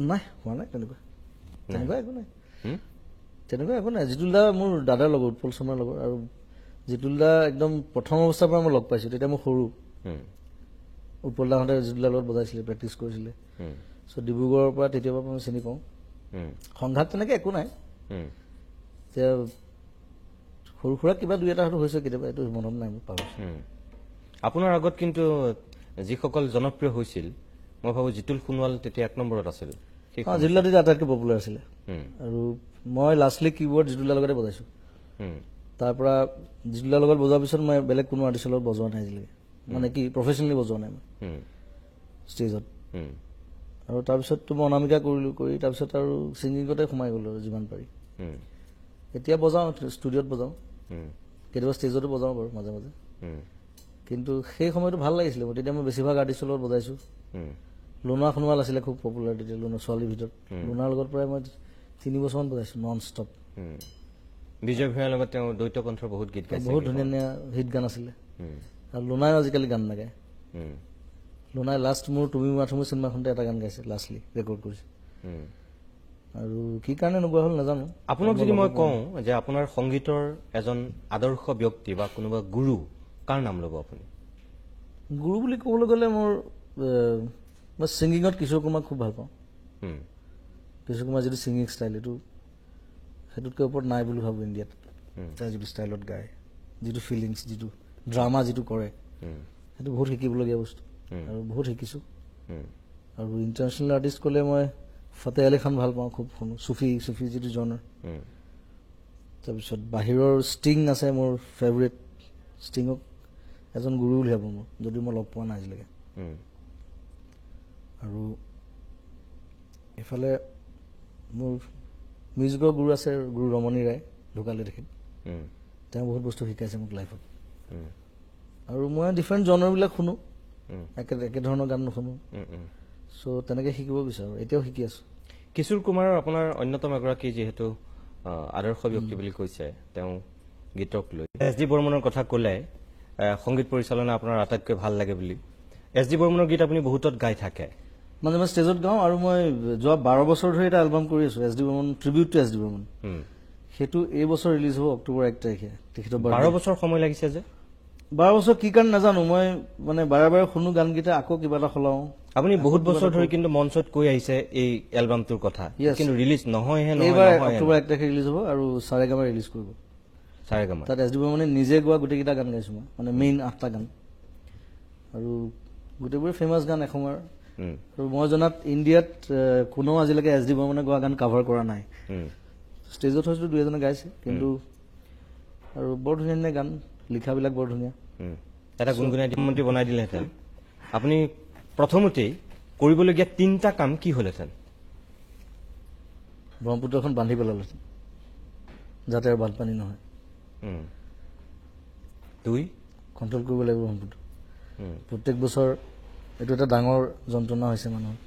Speaker 1: নাই, হোৱা নাই তেনেকুৱা একো নাই। তেনেকুৱা একো নাই। জিতুল দা মোৰ দাদাৰ লগত, উৎপল শৰ্মাৰ লগত, আৰু জিতুল দা একদম প্ৰথম অৱস্থাৰ পৰা মই লগ পাইছোঁ, তেতিয়া মই সৰু। উৎপল দাহঁতে জিতুল দাৰ লগত বজাইছিলে, প্ৰেক্টিচ কৰিছিলে। চ' ডিব্ৰুগড়ৰ পৰা তেতিয়াৰ পৰা মই চিনি পাওঁ। সংঘাত তেনেকৈ একো নাই। এতিয়া সৰু সুৰা কিবা দুই এটা হয়তো হৈছে কেতিয়াবা, এইটো মনত নাই মোৰ, পাহৰিছোঁ।
Speaker 2: আপোনাৰ আগত কিন্তু যিসকল জনপ্ৰিয় হৈছিল, মই ভাবোঁ জিতুল সোণোৱাল তেতিয়া 1 নম্বৰত আছিল।
Speaker 1: জিতুল দা তেতিয়া আটাইতকৈ পপুলাৰ আছিলে, আৰু মই লাষ্টলি কীবৰ্ড জিতুল দাৰ লগতে বজাইছোঁ। তাৰ পৰা জিতুল দাৰ লগত বজোৱাৰ পিছত মই বেলেগ কোনো আৰ্টিষ্টৰ লগত বজোৱা নাই আজিলৈকে, মানে কি প্ৰফেচনেলি বজোৱা নাই মই ষ্টেজত। আৰু তাৰপিছততো মই অনামিকা কৰিলোঁ, কৰি তাৰপিছত আৰু ছিংগিঙতে সোমাই গ'লোঁ আৰু যিমান পাৰি। এতিয়া বজাওঁ, ষ্টুডিঅ'ত বজাওঁ, কেতিয়াবা ষ্টেজতো বজাওঁ বাৰু মাজে মাজে। কিন্তু সেই সময়টো ভাল লাগিছিলে মোৰ, তেতিয়া মই বেছিভাগ আৰ্টিষ্টৰ লগত বজাইছোঁ। লোনা সোণোৱাল আছিলে খুব পপুলাৰ তেতিয়া, লোনা ছোৱালীৰ ভিতৰত। লোনাৰ লগত প্ৰায় মই 3 বছৰমান বজাইছোঁ নন ষ্টপ।
Speaker 2: বিজয় ভূঞাৰ লগত তেওঁ দ্বৈত কণ্ঠৰ বহুত গীত গাইছে,
Speaker 1: বহুত ধুনীয়া ধুনীয়া হিট গান আছিলে। আৰু লোনাইও আজিকালি গান নাগায়। লোনাই লাষ্ট মোৰ তুমি মাথুমু চিনেমাখনতে এটা গান গাইছে, লাষ্টলি ৰেকৰ্ড কৰিছে। আৰু কি কাৰণে নোগোৱা হ'ল নাজানো।
Speaker 2: আপোনাক যদি মই কওঁ যে আপোনাৰ সংগীতৰ এজন আদৰ্শ ব্যক্তি বা কোনোবা গুৰু, কাৰ নাম ল'ব আপুনি?
Speaker 1: গুৰু বুলি ক'বলৈ গ'লে মই ছিংগিঙত কিশোৰ কুমাৰক খুব ভাল পাওঁ। কিশোৰ কুমাৰ যিটো ছিংগিং ষ্টাইল, সেইটোতকৈ ওপৰত নাই বুলি ভাবোঁ ইণ্ডিয়াত। তাৰ যিটো ষ্টাইলত গায়, যিটো ফিলিংছ, যিটো ড্ৰামা যিটো কৰে, সেইটো বহুত শিকিবলগীয়া বস্তু, আৰু বহুত শিকিছোঁ। আৰু ইণ্টাৰনেশ্যনেল আৰ্টিষ্ট ক'লে মই ফতেহ আলি খান ভাল পাওঁ, খুব শুনো, চুফি যিটো জনৰ। তাৰপিছত বাহিৰৰ ষ্টিং আছে মোৰ ফেভৰেট, ষ্টিঙক এজন গুৰু বুলি ভাবোঁ মই, যদিও মই লগ পোৱা নাই আজিলৈকে। আৰু এইফালে মোৰ মিউজিকৰ গুৰু আছে, গুৰু ৰমণী ৰায়, ঢুকালে তেখেত। তেওঁ বহুত বস্তু শিকাইছে মোক লাইফত। আৰু মই ডিফাৰেণ্ট জনৰবিলাক শুনো, একেধৰণৰ গান নুশুনো। চ' তেনেকৈ শিকিব বিচাৰোঁ, এতিয়াও শিকি আছোঁ।
Speaker 2: কিশোৰ কুমাৰৰ আপোনাৰ অন্যতম এগৰাকী যিহেতু আদৰ্শ ব্যক্তি বুলি কৈছে, তেওঁ গীতক লৈ এছ ডি বৰ্মনৰ কথা ক'লে, সংগীত পৰিচালনা আপোনাৰ আটাইতকৈ ভাল লাগে বুলি। এছ ডি বৰ্মনৰ গীত আপুনি বহুতত গাই থাকে।
Speaker 1: মানে মই ষ্টেজত গাওঁ, আৰু মই যোৱা 12 বছৰ ধৰি এটা এলবাম কৰি আছোঁ, S D Burman, tribute to S D Burman. সেইটো এই বছৰ ৰিলিজ হ'ব অক্টোবৰ 1 তাৰিখে। তেখেতৰ
Speaker 2: 12 বছৰ সময় লাগিছে যে?
Speaker 1: 12 বছৰ কি কাৰণে নাজানো, মই মানে বাৰে বাৰে শুনো গানকেইটা, আকৌ কিবা এটা সলাওঁ।
Speaker 2: আপুনি বহুত বছৰ ধৰি কিন্তু মঞ্চত কৈ আহিছে এই এলবামটোৰ কথা, কিন্তু ৰিলিজ নহয়হে নহয়।
Speaker 1: এইবাৰ অক্টোবৰ 1 তাৰিখে ৰিলিজ হ'ব, আৰু সাৰেগামা ৰিলিজ কৰিব।
Speaker 2: সাৰেগামা
Speaker 1: তাত এছ ডি বৰ্মনে নিজে গোৱা গোটেইকেইটা গান গাইছোঁ মই, মানে মেইন 8টা গান, আৰু গোটেইবোৰে ফেমাছ গান এসময়ৰ। আৰু মই জনাত ইণ্ডিয়াত কোনেও আজিলৈকে এছ ডি বৰ্মনে গোৱা গান কাভাৰ কৰা নাই। ষ্টেজত হয়তো 2-এজনে গাইছে, কিন্তু আৰু বৰ ধুনীয়া ধুনীয়া গান, লিখাবিলাক বৰ ধুনীয়া।
Speaker 2: এটা গুণগুণাই মন্ত্ৰী বনাই দিলেহেঁতেন, আপুনি প্ৰথমতেই কৰিবলগীয়া 3টা কাম কি হ'লহেঁতেন?
Speaker 1: ব্ৰহ্মপুত্ৰখন বান্ধি পেলালেহেঁতেন, যাতে আৰু বানপানী নহয়।
Speaker 2: 2,
Speaker 1: কণ্ট্ৰল কৰিব লাগিব ব্ৰহ্মপুত্ৰ। প্ৰত্যেক বছৰ এইটো এটা ডাঙৰ যন্ত্ৰণা হৈছে মানুহৰ,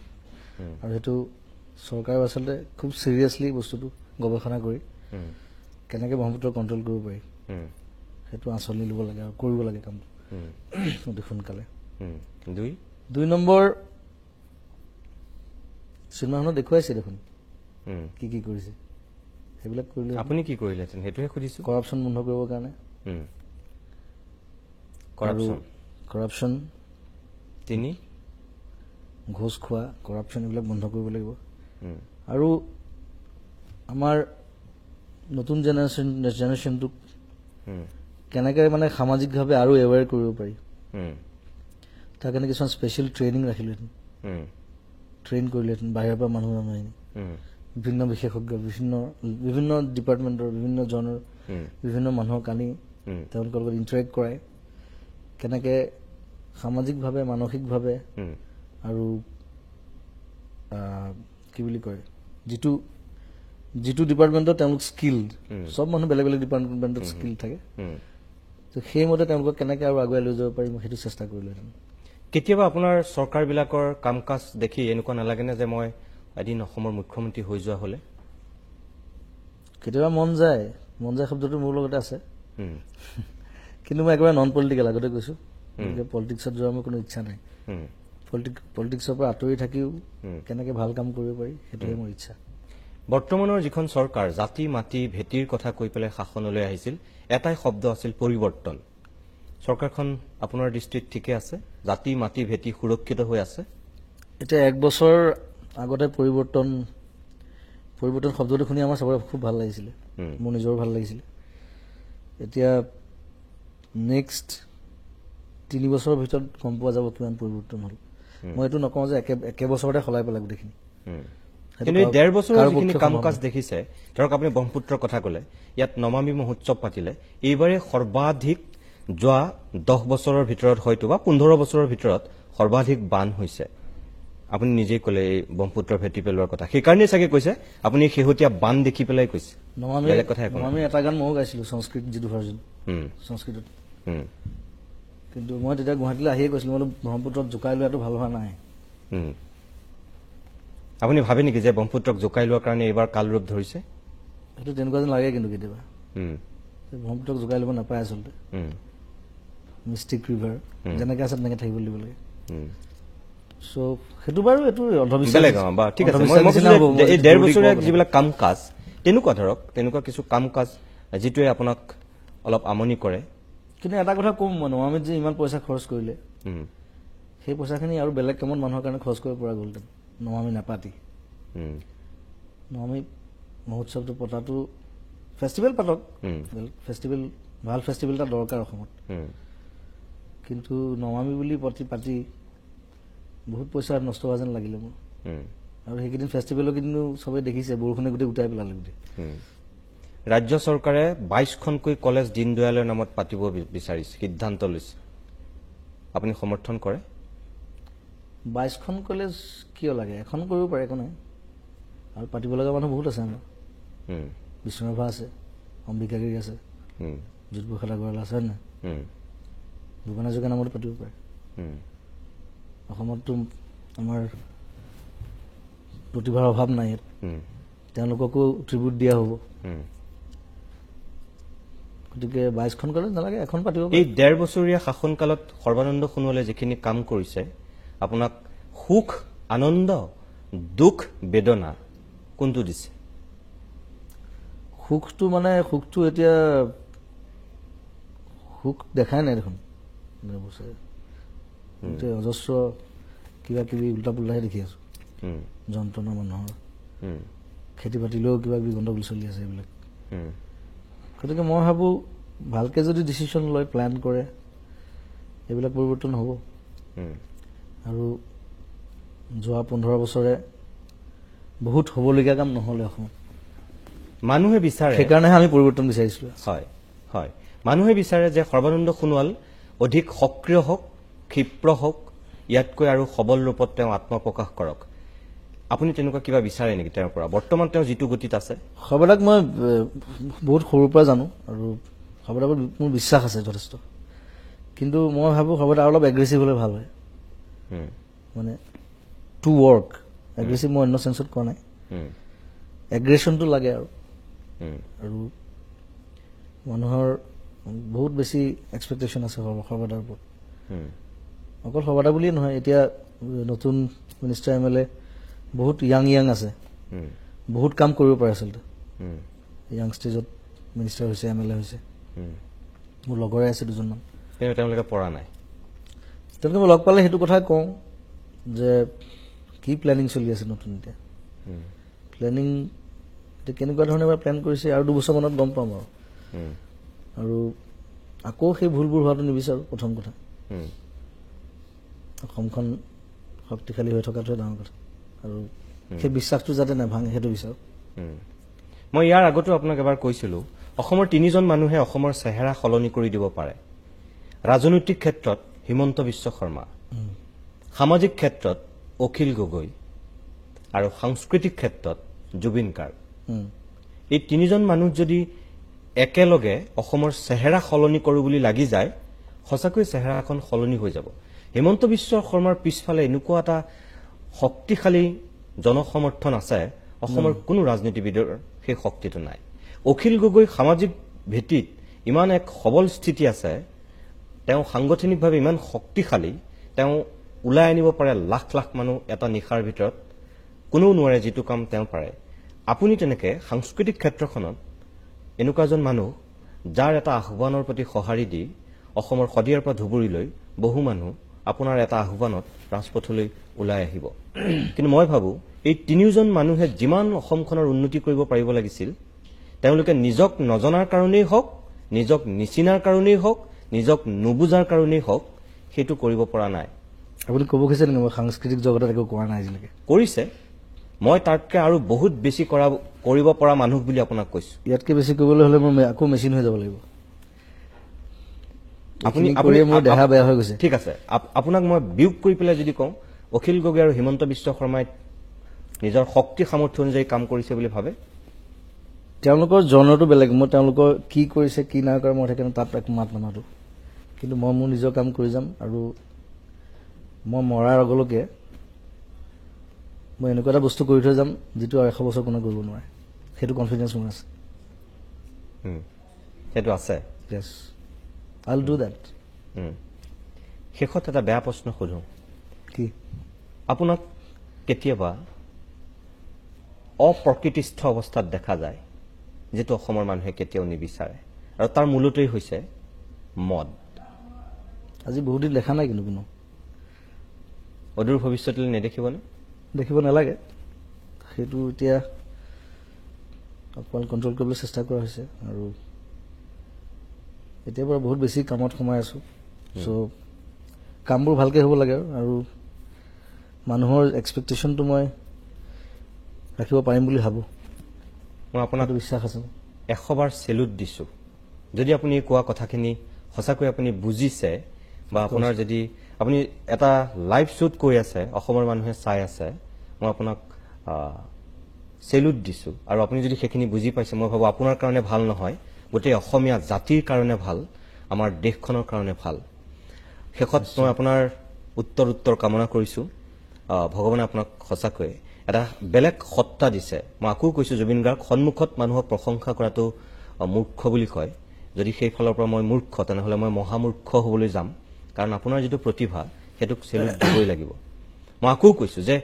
Speaker 1: আৰু সেইটো চৰকাৰেও আচলতে খুব চিৰিয়াছলি বস্তুটো গৱেষণা কৰি কেনেকৈ ব্ৰহ্মপুত্ৰ কণ্ট্ৰল কৰিব পাৰি, সেইটো আঁচনি ল'ব লাগে আৰু কৰিব লাগে কামটো অতি সোনকালে। 2 নম্বৰ, চিনেমাখনত দেখুৱাইছে দেখোন কি কি কৰিছে, সেইবিলাক কৰিলে।
Speaker 2: আপুনি কি কৰিলেহেঁতেন সেইটোহে সুধিছোঁ।
Speaker 1: কৰাপশ্যন বন্ধ কৰিবৰ কাৰণে। কৰাপশ্যন
Speaker 2: 3,
Speaker 1: ঘোষ খোৱা, কৰাপশ্যন এইবিলাক বন্ধ কৰিব লাগিব। আৰু আমাৰ নতুন জেনেৰেশ্যনটোক কেনেকৈ মানে সামাজিকভাৱে আৰু এৱেৰ কৰিব পাৰি, তাৰ কাৰণে কিছুমান স্পেচিয়েল ট্ৰেইনিং ৰাখিলোহেঁতেন, ট্ৰেইন কৰিলেহেঁতেন বাহিৰৰ পৰা মানুহ আনি, বিভিন্ন বিশেষজ্ঞ, বিভিন্ন ডিপাৰ্টমেণ্টৰ, বিভিন্ন জনৰ, বিভিন্ন মানুহক আনি তেওঁলোকৰ লগত ইণ্টাৰেক্ট কৰাই কেনেকৈ সামাজিকভাৱে, মানসিকভাৱে আৰু কি বুলি কয় যিটো ডিপাৰ্টমেণ্টত তেওঁলোক স্কিল্ড চব মানুহ বেলেগ বেলেগ ডিপাৰ্টমেণ্টত স্কিল থাকে তো সেইমতে তেওঁলোকক কেনেকৈ আৰু আগুৱাই লৈ যাব পাৰি মই সেইটো চেষ্টা কৰিলোহেঁতেন
Speaker 2: কেতিয়াবা আপোনাৰ চৰকাৰবিলাকৰ কাম কাজ দেখি এনেকুৱা নালাগেনে যে মই এদিন অসমৰ মুখ্যমন্ত্ৰী হৈ যোৱা হ'লে
Speaker 1: কেতিয়াবা মন যায় শব্দটো মোৰ লগতে আছে কিন্তু মই একেবাৰে নন পলিটিকেল আগতে কৈছোঁ পলিটিক্সত যোৱাৰ মোৰ কোনো ইচ্ছা নাই পলিটিক্সৰ পৰা আঁতৰি থাকিও কেনেকৈ ভাল কাম কৰিব পাৰি সেইটোৱে মোৰ ইচ্ছা
Speaker 2: বৰ্তমানৰ যিখন চৰকাৰ জাতি মাটি ভেটিৰ কথা কৈ পেলাই শাসনলৈ আহিছিল এটাই শব্দ আছিল পৰিৱৰ্তন চৰকাৰখন আপোনাৰ দৃষ্টিত ঠিকে আছে জাতি মাটি ভেটি সুৰক্ষিত হৈ আছে
Speaker 1: এতিয়া এক বছৰ আগতে পৰিৱৰ্তন শব্দটো শুনি আমাৰ চবৰে খুব ভাল লাগিছিলে মোৰ নিজৰো ভাল লাগিছিলে এতিয়া নেক্সট 3 বছৰৰ ভিতৰত গম পোৱা যাব কিমান পৰিৱৰ্তন হ'ল মই এইটো নকওঁ যে একে বছৰতে সলাই পেলাই গোটেইখিনি
Speaker 2: কিন্তু এই 1.5 বছৰৰ যিখিনি কাম কাজ দেখিছে ধৰক আপুনি ব্ৰহ্মপুত্ৰৰ কথা ক'লে ইয়াত নমামি মহোৎসৱ পাতিলে এইবাৰে সৰ্বাধিক যোৱা 10 বছৰৰ ভিতৰত হয়তো বা 15 বছৰৰ ভিতৰত সৰ্বাধিক বান হৈছে আপুনি নিজেই ক'লে এই ব্ৰহ্মপুত্ৰৰ ভেটি পেলোৱাৰ কথা সেইকাৰণেই চাগে কৈছে আপুনি শেহতীয়া বান দেখি পেলাই কৈছে
Speaker 1: নমামি এটা গান ময়ো গাইছিলোঁ সংস্কৃত যিটো ভাৰ্জন সংস্কৃতত কিন্তু মই তেতিয়া গুৱাহাটীলৈ আহিয়ে কৈছিলোঁ মই ব্ৰহ্মপুত্ৰত জোকাই লোৱাটো ভাল হোৱা নাই
Speaker 2: আপুনি ভাবে নেকি যে ব্ৰহ্মপুত্ৰক জোকাই লোৱাৰ কাৰণে এইবাৰ কাল ৰূপ ধৰিছে
Speaker 1: সেইটো তেনেকুৱা যেন লাগে কিন্তু কেতিয়াবা ব্ৰহ্মপুত্ৰক জোকাই ল'ব নাপায় আচলতে মিষ্টিক ৰিভাৰ যেনেকৈ আছে তেনেকৈ থাকিব দিব লাগে চ' সেইটো বাৰু এইটো
Speaker 2: ঠিক আছে এই 1.5 বছৰীয়া যিবিলাক কাম কাজ তেনেকুৱা কিছু কাম কাজ যিটোৱে আপোনাক অলপ আমনি কৰে
Speaker 1: কিন্তু এটা কথা কম মই নমামিত যে ইমান পইচা খৰচ কৰিলে সেই পইচাখিনি আৰু বেলেগ কামত মানুহৰ কাৰণে খৰচ কৰিব পৰা গ'লহেঁতেন নমামি নাপাতি নমামি মহোৎসৱটো পতাটো ফেষ্টিভেল পাতক ফেষ্টিভেল ভাল ফেষ্টিভেল এটা দৰকাৰ অসমত কিন্তু নমামি বুলি পাতি বহুত পইচা নষ্ট হোৱা যেন লাগিলে মোৰ আৰু সেইকেইদিন ফেষ্টিভেলৰ কিন্তু চবেই দেখিছে বৰষুণে গোটেই উঠাই পেলালে গোটেই
Speaker 2: ৰাজ্য চৰকাৰে 22খনকৈ কলেজ দীনদয়ালৰ নামত পাতিব বিচাৰিছে সিদ্ধান্ত লৈছে আপুনি সমৰ্থন কৰে
Speaker 1: 22খন কলেজ কিয় লাগে এখন কৰিব পাৰে একো নাই আৰু পাতিব লগা মানুহ বহুত আছে আমাৰ বিষ্ণুৰাভা আছে অম্বিকাগিৰি আছে জ্যোতিপ্ৰসাদ আগৰৱালা আছে নাই ভূপেন হাজৰিকাৰ নামতো পাতিব পাৰে অসমততো আমাৰ প্ৰতিভাৰ অভাৱ নাই ইয়াত তেওঁলোককো ট্ৰিবিউট দিয়া হ'ব গতিকে 22খন কলেজ নালাগে এখন পাতিব
Speaker 2: এই 1.5 বছৰীয়া শাসনকালত সৰ্বানন্দ সোণোৱালে যিখিনি কাম কৰিছে আপোনাক সুখ আনন্দ দুখ বেদনা কোনটো দিছে
Speaker 1: সুখটো এতিয়া সুখ দেখাই নাই দেখোন অজস্ৰ কিবা কিবি উল্টা পুল্টাহে দেখি আছো যন্ত্ৰণা মানুহৰ খেতি বাতিলৈও কিবা কিবি গণ্ডগোল চলি আছে এইবিলাক গতিকে মই ভাবোঁ ভালকৈ যদি ডিচিশ্যন লয় প্লেন কৰে এইবিলাক পৰিৱৰ্তন হ'ব আৰু যোৱা 15 বছৰে বহুত হ'বলগীয়া কাম নহ'লে অসমত
Speaker 2: মানুহে বিচাৰে
Speaker 1: সেইকাৰণেহে আমি পৰিৱৰ্তন বিচাৰিছিলোঁ
Speaker 2: হয় মানুহে বিচাৰে যে সৰ্বানন্দ সোণোৱাল অধিক সক্ৰিয় হওক ক্ষিপ্ৰ হওক ইয়াতকৈ আৰু সবল ৰূপত তেওঁ আত্মপ্ৰকাশ কৰক আপুনি তেনেকুৱা কিবা বিচাৰে নেকি তেওঁৰ পৰা বৰ্তমান তেওঁ যিটো গতিত আছে
Speaker 1: সৰ্বদাক মই বহুত সৰুৰ পৰা জানো আৰু সৰ্বদাক মোৰ বিশ্বাস আছে যথেষ্ট কিন্তু মই ভাবোঁ সৰ্বদা অলপ এগ্ৰেছিভ হ'লে ভাল হয় মানে টু ৱৰ্ক এগ্ৰেছিভ মই অন্য চেঞ্চত কোৱা নাই এগ্ৰেশ্যনটো লাগে আৰু মানুহৰ বহুত বেছি এক্সপেক্টেশ্যন আছে সৰ্বদাৰ ওপৰত অকল সৰ্বদা বুলিয়ে নহয় এতিয়া নতুন মিনিষ্টাৰ MLA বহুত ইয়াং আছে বহুত কাম কৰিব পাৰে আচলতে ইয়াং ষ্টেজত মিনিষ্টাৰ হৈছে MLA হৈছে মোৰ লগৰে আছে দুজনমান
Speaker 2: তেওঁলোকে পৰা নাই
Speaker 1: তেওঁলোকে মই লগ পালে সেইটো কথাই কওঁ যে কি প্লেনিং চলি আছে নতুন এতিয়া প্লেনিং এতিয়া কেনেকুৱা ধৰণে প্লেন কৰিছে আৰু 2 বছৰমানত গম পাম আৰু আকৌ সেই ভুলবোৰ হোৱাটো নিবিচাৰোঁ প্ৰথম কথা অসমখন শক্তিশালী হৈ থকাটোৱে ডাঙৰ কথা আৰু সেই বিশ্বাসটো যাতে নাভাঙে সেইটো বিচাৰোঁ
Speaker 2: মই ইয়াৰ আগতো আপোনাক এবাৰ কৈছিলোঁ অসমৰ 3জন মানুহে অসমৰ চেহেৰা সলনি কৰি দিব পাৰে ৰাজনৈতিক ক্ষেত্ৰত হিমন্ত বিশ্ব শৰ্মা সামাজিক ক্ষেত্ৰত অখিল গগৈ আৰু সাংস্কৃতিক ক্ষেত্ৰত জুবিন গাৰ্গ
Speaker 1: উম,
Speaker 2: এই তিনিজন মানুহ যদি একেলগে অসমৰ চেহেৰা সলনি কৰোঁ বুলি লাগি যায় সঁচাকৈ চেহেৰাখন সলনি হৈ যাব হিমন্ত বিশ্ব শৰ্মাৰ পিছফালে এনেকুৱা এটা শক্তিশালী জনসমৰ্থন আছে অসমৰ কোনো ৰাজনীতিবিদৰ সেই শক্তিটো নাই অখিল গগৈ সামাজিক ভিত্তিত ইমান এক সবল স্থিতি আছে তেওঁ সাংগঠনিকভাৱে ইমান শক্তিশালী তেওঁ ওলাই আনিব পাৰে লাখ লাখ মানুহ এটা নিশাৰ ভিতৰত কোনেও নোৱাৰে যিটো কাম তেওঁ পাৰে আপুনি তেনেকে সাংস্কৃতিক ক্ষেত্ৰখনত এনেকুৱা এজন মানুহ যাৰ এটা আহ্বানৰ প্ৰতি সঁহাৰি দি অসমৰ শদিয়াৰ পৰা ধুবুৰীলৈ বহু মানুহ আপোনাৰ এটা আহ্বানত ৰাজপথলৈ ওলাই আহিব কিন্তু মই ভাবো এই তিনিওজন মানুহে যিমান অসমখনৰ উন্নতি কৰিব পাৰিব লাগিছিল তেওঁলোকে নিজক নজনাৰ কাৰণেই হওক নিজক নিচিনাৰ কাৰণেই হওক নিজক নুবুজাৰ কাৰণেই হওক সেইটো কৰিব পৰা নাই
Speaker 1: আপুনি ক'ব খুজিছে নেকি মই সাংস্কৃতিক জগতত একো কৰা নাই আজিলৈকে
Speaker 2: কৰিছে মই তাতকৈ আৰু বহুত বেছি কৰিব পৰা মানুহ বুলি আপোনাক কৈছো
Speaker 1: ইয়াতকৈ বেছি কৰিবলৈ হ'লে মই আকৌ মেচিন হৈ যাব লাগিব
Speaker 2: আপুনি
Speaker 1: মোৰ দেহা বেয়া হৈ গৈছে
Speaker 2: ঠিক আছে আপোনাক মই বিয়োগ কৰি পেলাই যদি কওঁ অখিল গগৈ আৰু হিমন্ত বিশ্ব শৰ্মাই নিজৰ শক্তি সামৰ্থ্য অনুযায়ী কাম কৰিছে বুলি ভাবে
Speaker 1: তেওঁলোকৰ জনৰটো বেলেগ মই তেওঁলোকৰ কি কৰিছে কি নাই কৰা মই সেইকাৰণে তাত একো মাত নামাতো কিন্তু মই মোৰ নিজৰ কাম কৰি যাম আৰু মই মৰাৰ আগলৈকে মই এনেকুৱা এটা বস্তু কৰি থৈ যাম যিটো আৰু 100 বছৰ কোনেও কৰিব নোৱাৰে সেইটো কনফিডেঞ্চ মোৰ আছে
Speaker 2: সেইটো আছে
Speaker 1: য়েছ আই উইল ডু দেট
Speaker 2: শেষত এটা বেয়া প্ৰশ্ন সোধোঁ
Speaker 1: কি
Speaker 2: আপোনাক কেতিয়াবা অপ্ৰকৃতিস্থ অৱস্থাত দেখা যায় যিটো অসমৰ মানুহে কেতিয়াও নিবিচাৰে আৰু তাৰ মূলতেই হৈছে মদ
Speaker 1: আজি বহুত দিন দেখা নাই কিন্তু কোনো
Speaker 2: অদূৰ ভৱিষ্যতলৈ নেদেখিবনে
Speaker 1: দেখিব নালাগে সেইটো এতিয়া অকণমান কণ্ট্ৰল কৰিবলৈ চেষ্টা কৰা হৈছে আৰু এতিয়াৰ পৰা বহুত বেছি কামত সোমাই আছো চ' কামবোৰ ভালকৈ হ'ব লাগে আৰু মানুহৰ এক্সপেক্টেশ্যনটো মই ৰাখিব পাৰিম বুলি ভাবোঁ
Speaker 2: মই আপোনাক
Speaker 1: বিশ্বাস আছে
Speaker 2: 100 বাৰ চেলুট দিছোঁ যদি আপুনি কোৱা কথাখিনি সঁচাকৈ আপুনি বুজিছে বা আপোনাৰ যদি আপুনি এটা লাইভ শ্বুট কৈ আছে অসমৰ মানুহে চাই আছে মই আপোনাক চেলুট দিছোঁ আৰু আপুনি যদি সেইখিনি বুজি পাইছে মই ভাবোঁ আপোনাৰ কাৰণে ভাল নহয় গোটেই অসমীয়া জাতিৰ কাৰণে ভাল আমাৰ দেশখনৰ কাৰণে ভাল শেষত মই আপোনাৰ উত্তৰ কামনা কৰিছোঁ ভগৱানে আপোনাক সঁচাকৈ এটা বেলেগ সত্তা দিছে মই আকৌ কৈছোঁ জুবিন গাৰ্গ সন্মুখত মানুহক প্ৰশংসা কৰাটো মূৰ্খ বুলি কয় যদি সেই ফালৰ পৰা মই মূৰ্খ তেনেহ'লে মই মহামূৰ্খ হ'বলৈ যাম কাৰণ আপোনাৰ যিটো প্ৰতিভা সেইটোক চেলুট দিবই লাগিব মই আকৌ কৈছোঁ যে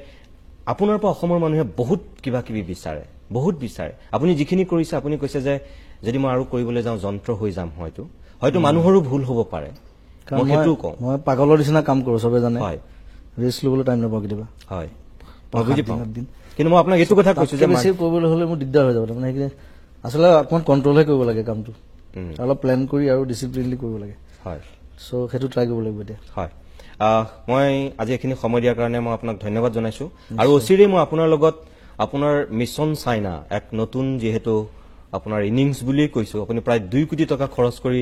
Speaker 2: আপোনাৰ পৰা অসমৰ মানুহে বহুত কিবা কিবি বিচাৰে বহুত বিচাৰে আপুনি যিখিনি কৰিছে আপুনি কৈছে যে যদি মই আৰু কৰিবলৈ যাওঁ যন্ত্ৰ হৈ যাম হয়তো মানুহৰো ভুল হ'ব পাৰে মই সেইটো কওঁ
Speaker 1: মই পাগলৰ নিচিনা কাম কৰোঁ চবে জানে
Speaker 2: হয়
Speaker 1: ৰেষ্ট ল'বলৈ টাইম নাপাওঁ কেতিয়াবা
Speaker 2: হয় মই বুজি পাওঁ কিন্তু মই আপোনাক এইটো কথা কৈছোঁ যে
Speaker 1: বেছি কৰিবলৈ হ'লে মোৰ দিগদাৰ হৈ যাব তাৰমানে সেইখিনি আচলতে অকণমান কণ্ট্ৰলহে কৰিব লাগে কামটো অলপ প্লেন কৰি আৰু ডিচিপ্লিনলি কৰিব লাগে
Speaker 2: হয়
Speaker 1: চ' সেইটো ট্ৰাই কৰিব লাগিব এতিয়া
Speaker 2: হয় মই আজি এইখিনি সময় দিয়াৰ কাৰণে মই আপোনাক ধন্যবাদ জনাইছোঁ আৰু অচিৰেই মই আপোনাৰ লগত আপোনাৰ মিছন চাইনা এক নতুন যিহেতু আপোনাৰ ইনিংছ বুলিয়েই কৈছোঁ আপুনি প্ৰায় 2 কোটি টকা খৰচ কৰি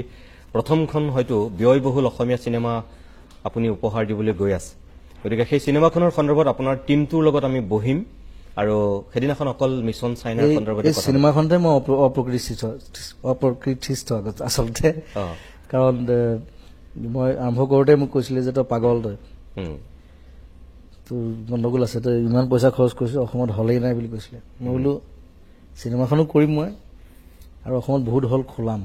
Speaker 2: প্ৰথমখন হয়তো ব্যয়বহুল অসমীয়া চিনেমা আপুনি উপহাৰ দিবলৈ গৈ আছে গতিকে সেই চিনেমাখনৰ সন্দৰ্ভত আপোনাৰ টীমটোৰ লগত আমি বহিম আৰু সেইদিনাখন অকল মিছন চাইনাৰ সন্দৰ্ভত
Speaker 1: এই চিনেমাখনতে মই অপ্ৰকৃতিস্থ আচলতে কাৰণ মই আৰম্ভ কৰোঁতে মোক কৈছিলে যে তই পাগল তই তোৰ গণ্ডগোল আছে তই ইমান পইচা খৰচ কৰিছ অসমত হলেই নাই বুলি কৈছিলে মই বোলো চিনেমাখনো কৰিম মই আৰু অসমত বহুত হল খোলাম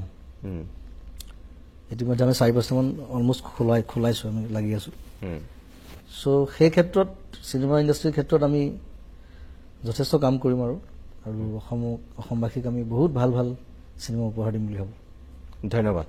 Speaker 1: ইতিমধ্যে আমি 4-5টামান অলমষ্ট খোলাইছোঁ আমি লাগি আছোঁ চ' সেই ক্ষেত্ৰত চিনেমা ইণ্ডাষ্ট্ৰীৰ ক্ষেত্ৰত আমি যথেষ্ট কাম কৰিম আৰু অসমবাসীক আমি বহুত ভাল ভাল চিনেমা উপহাৰ দিম বুলি ভাবোঁ
Speaker 2: ধন্যবাদ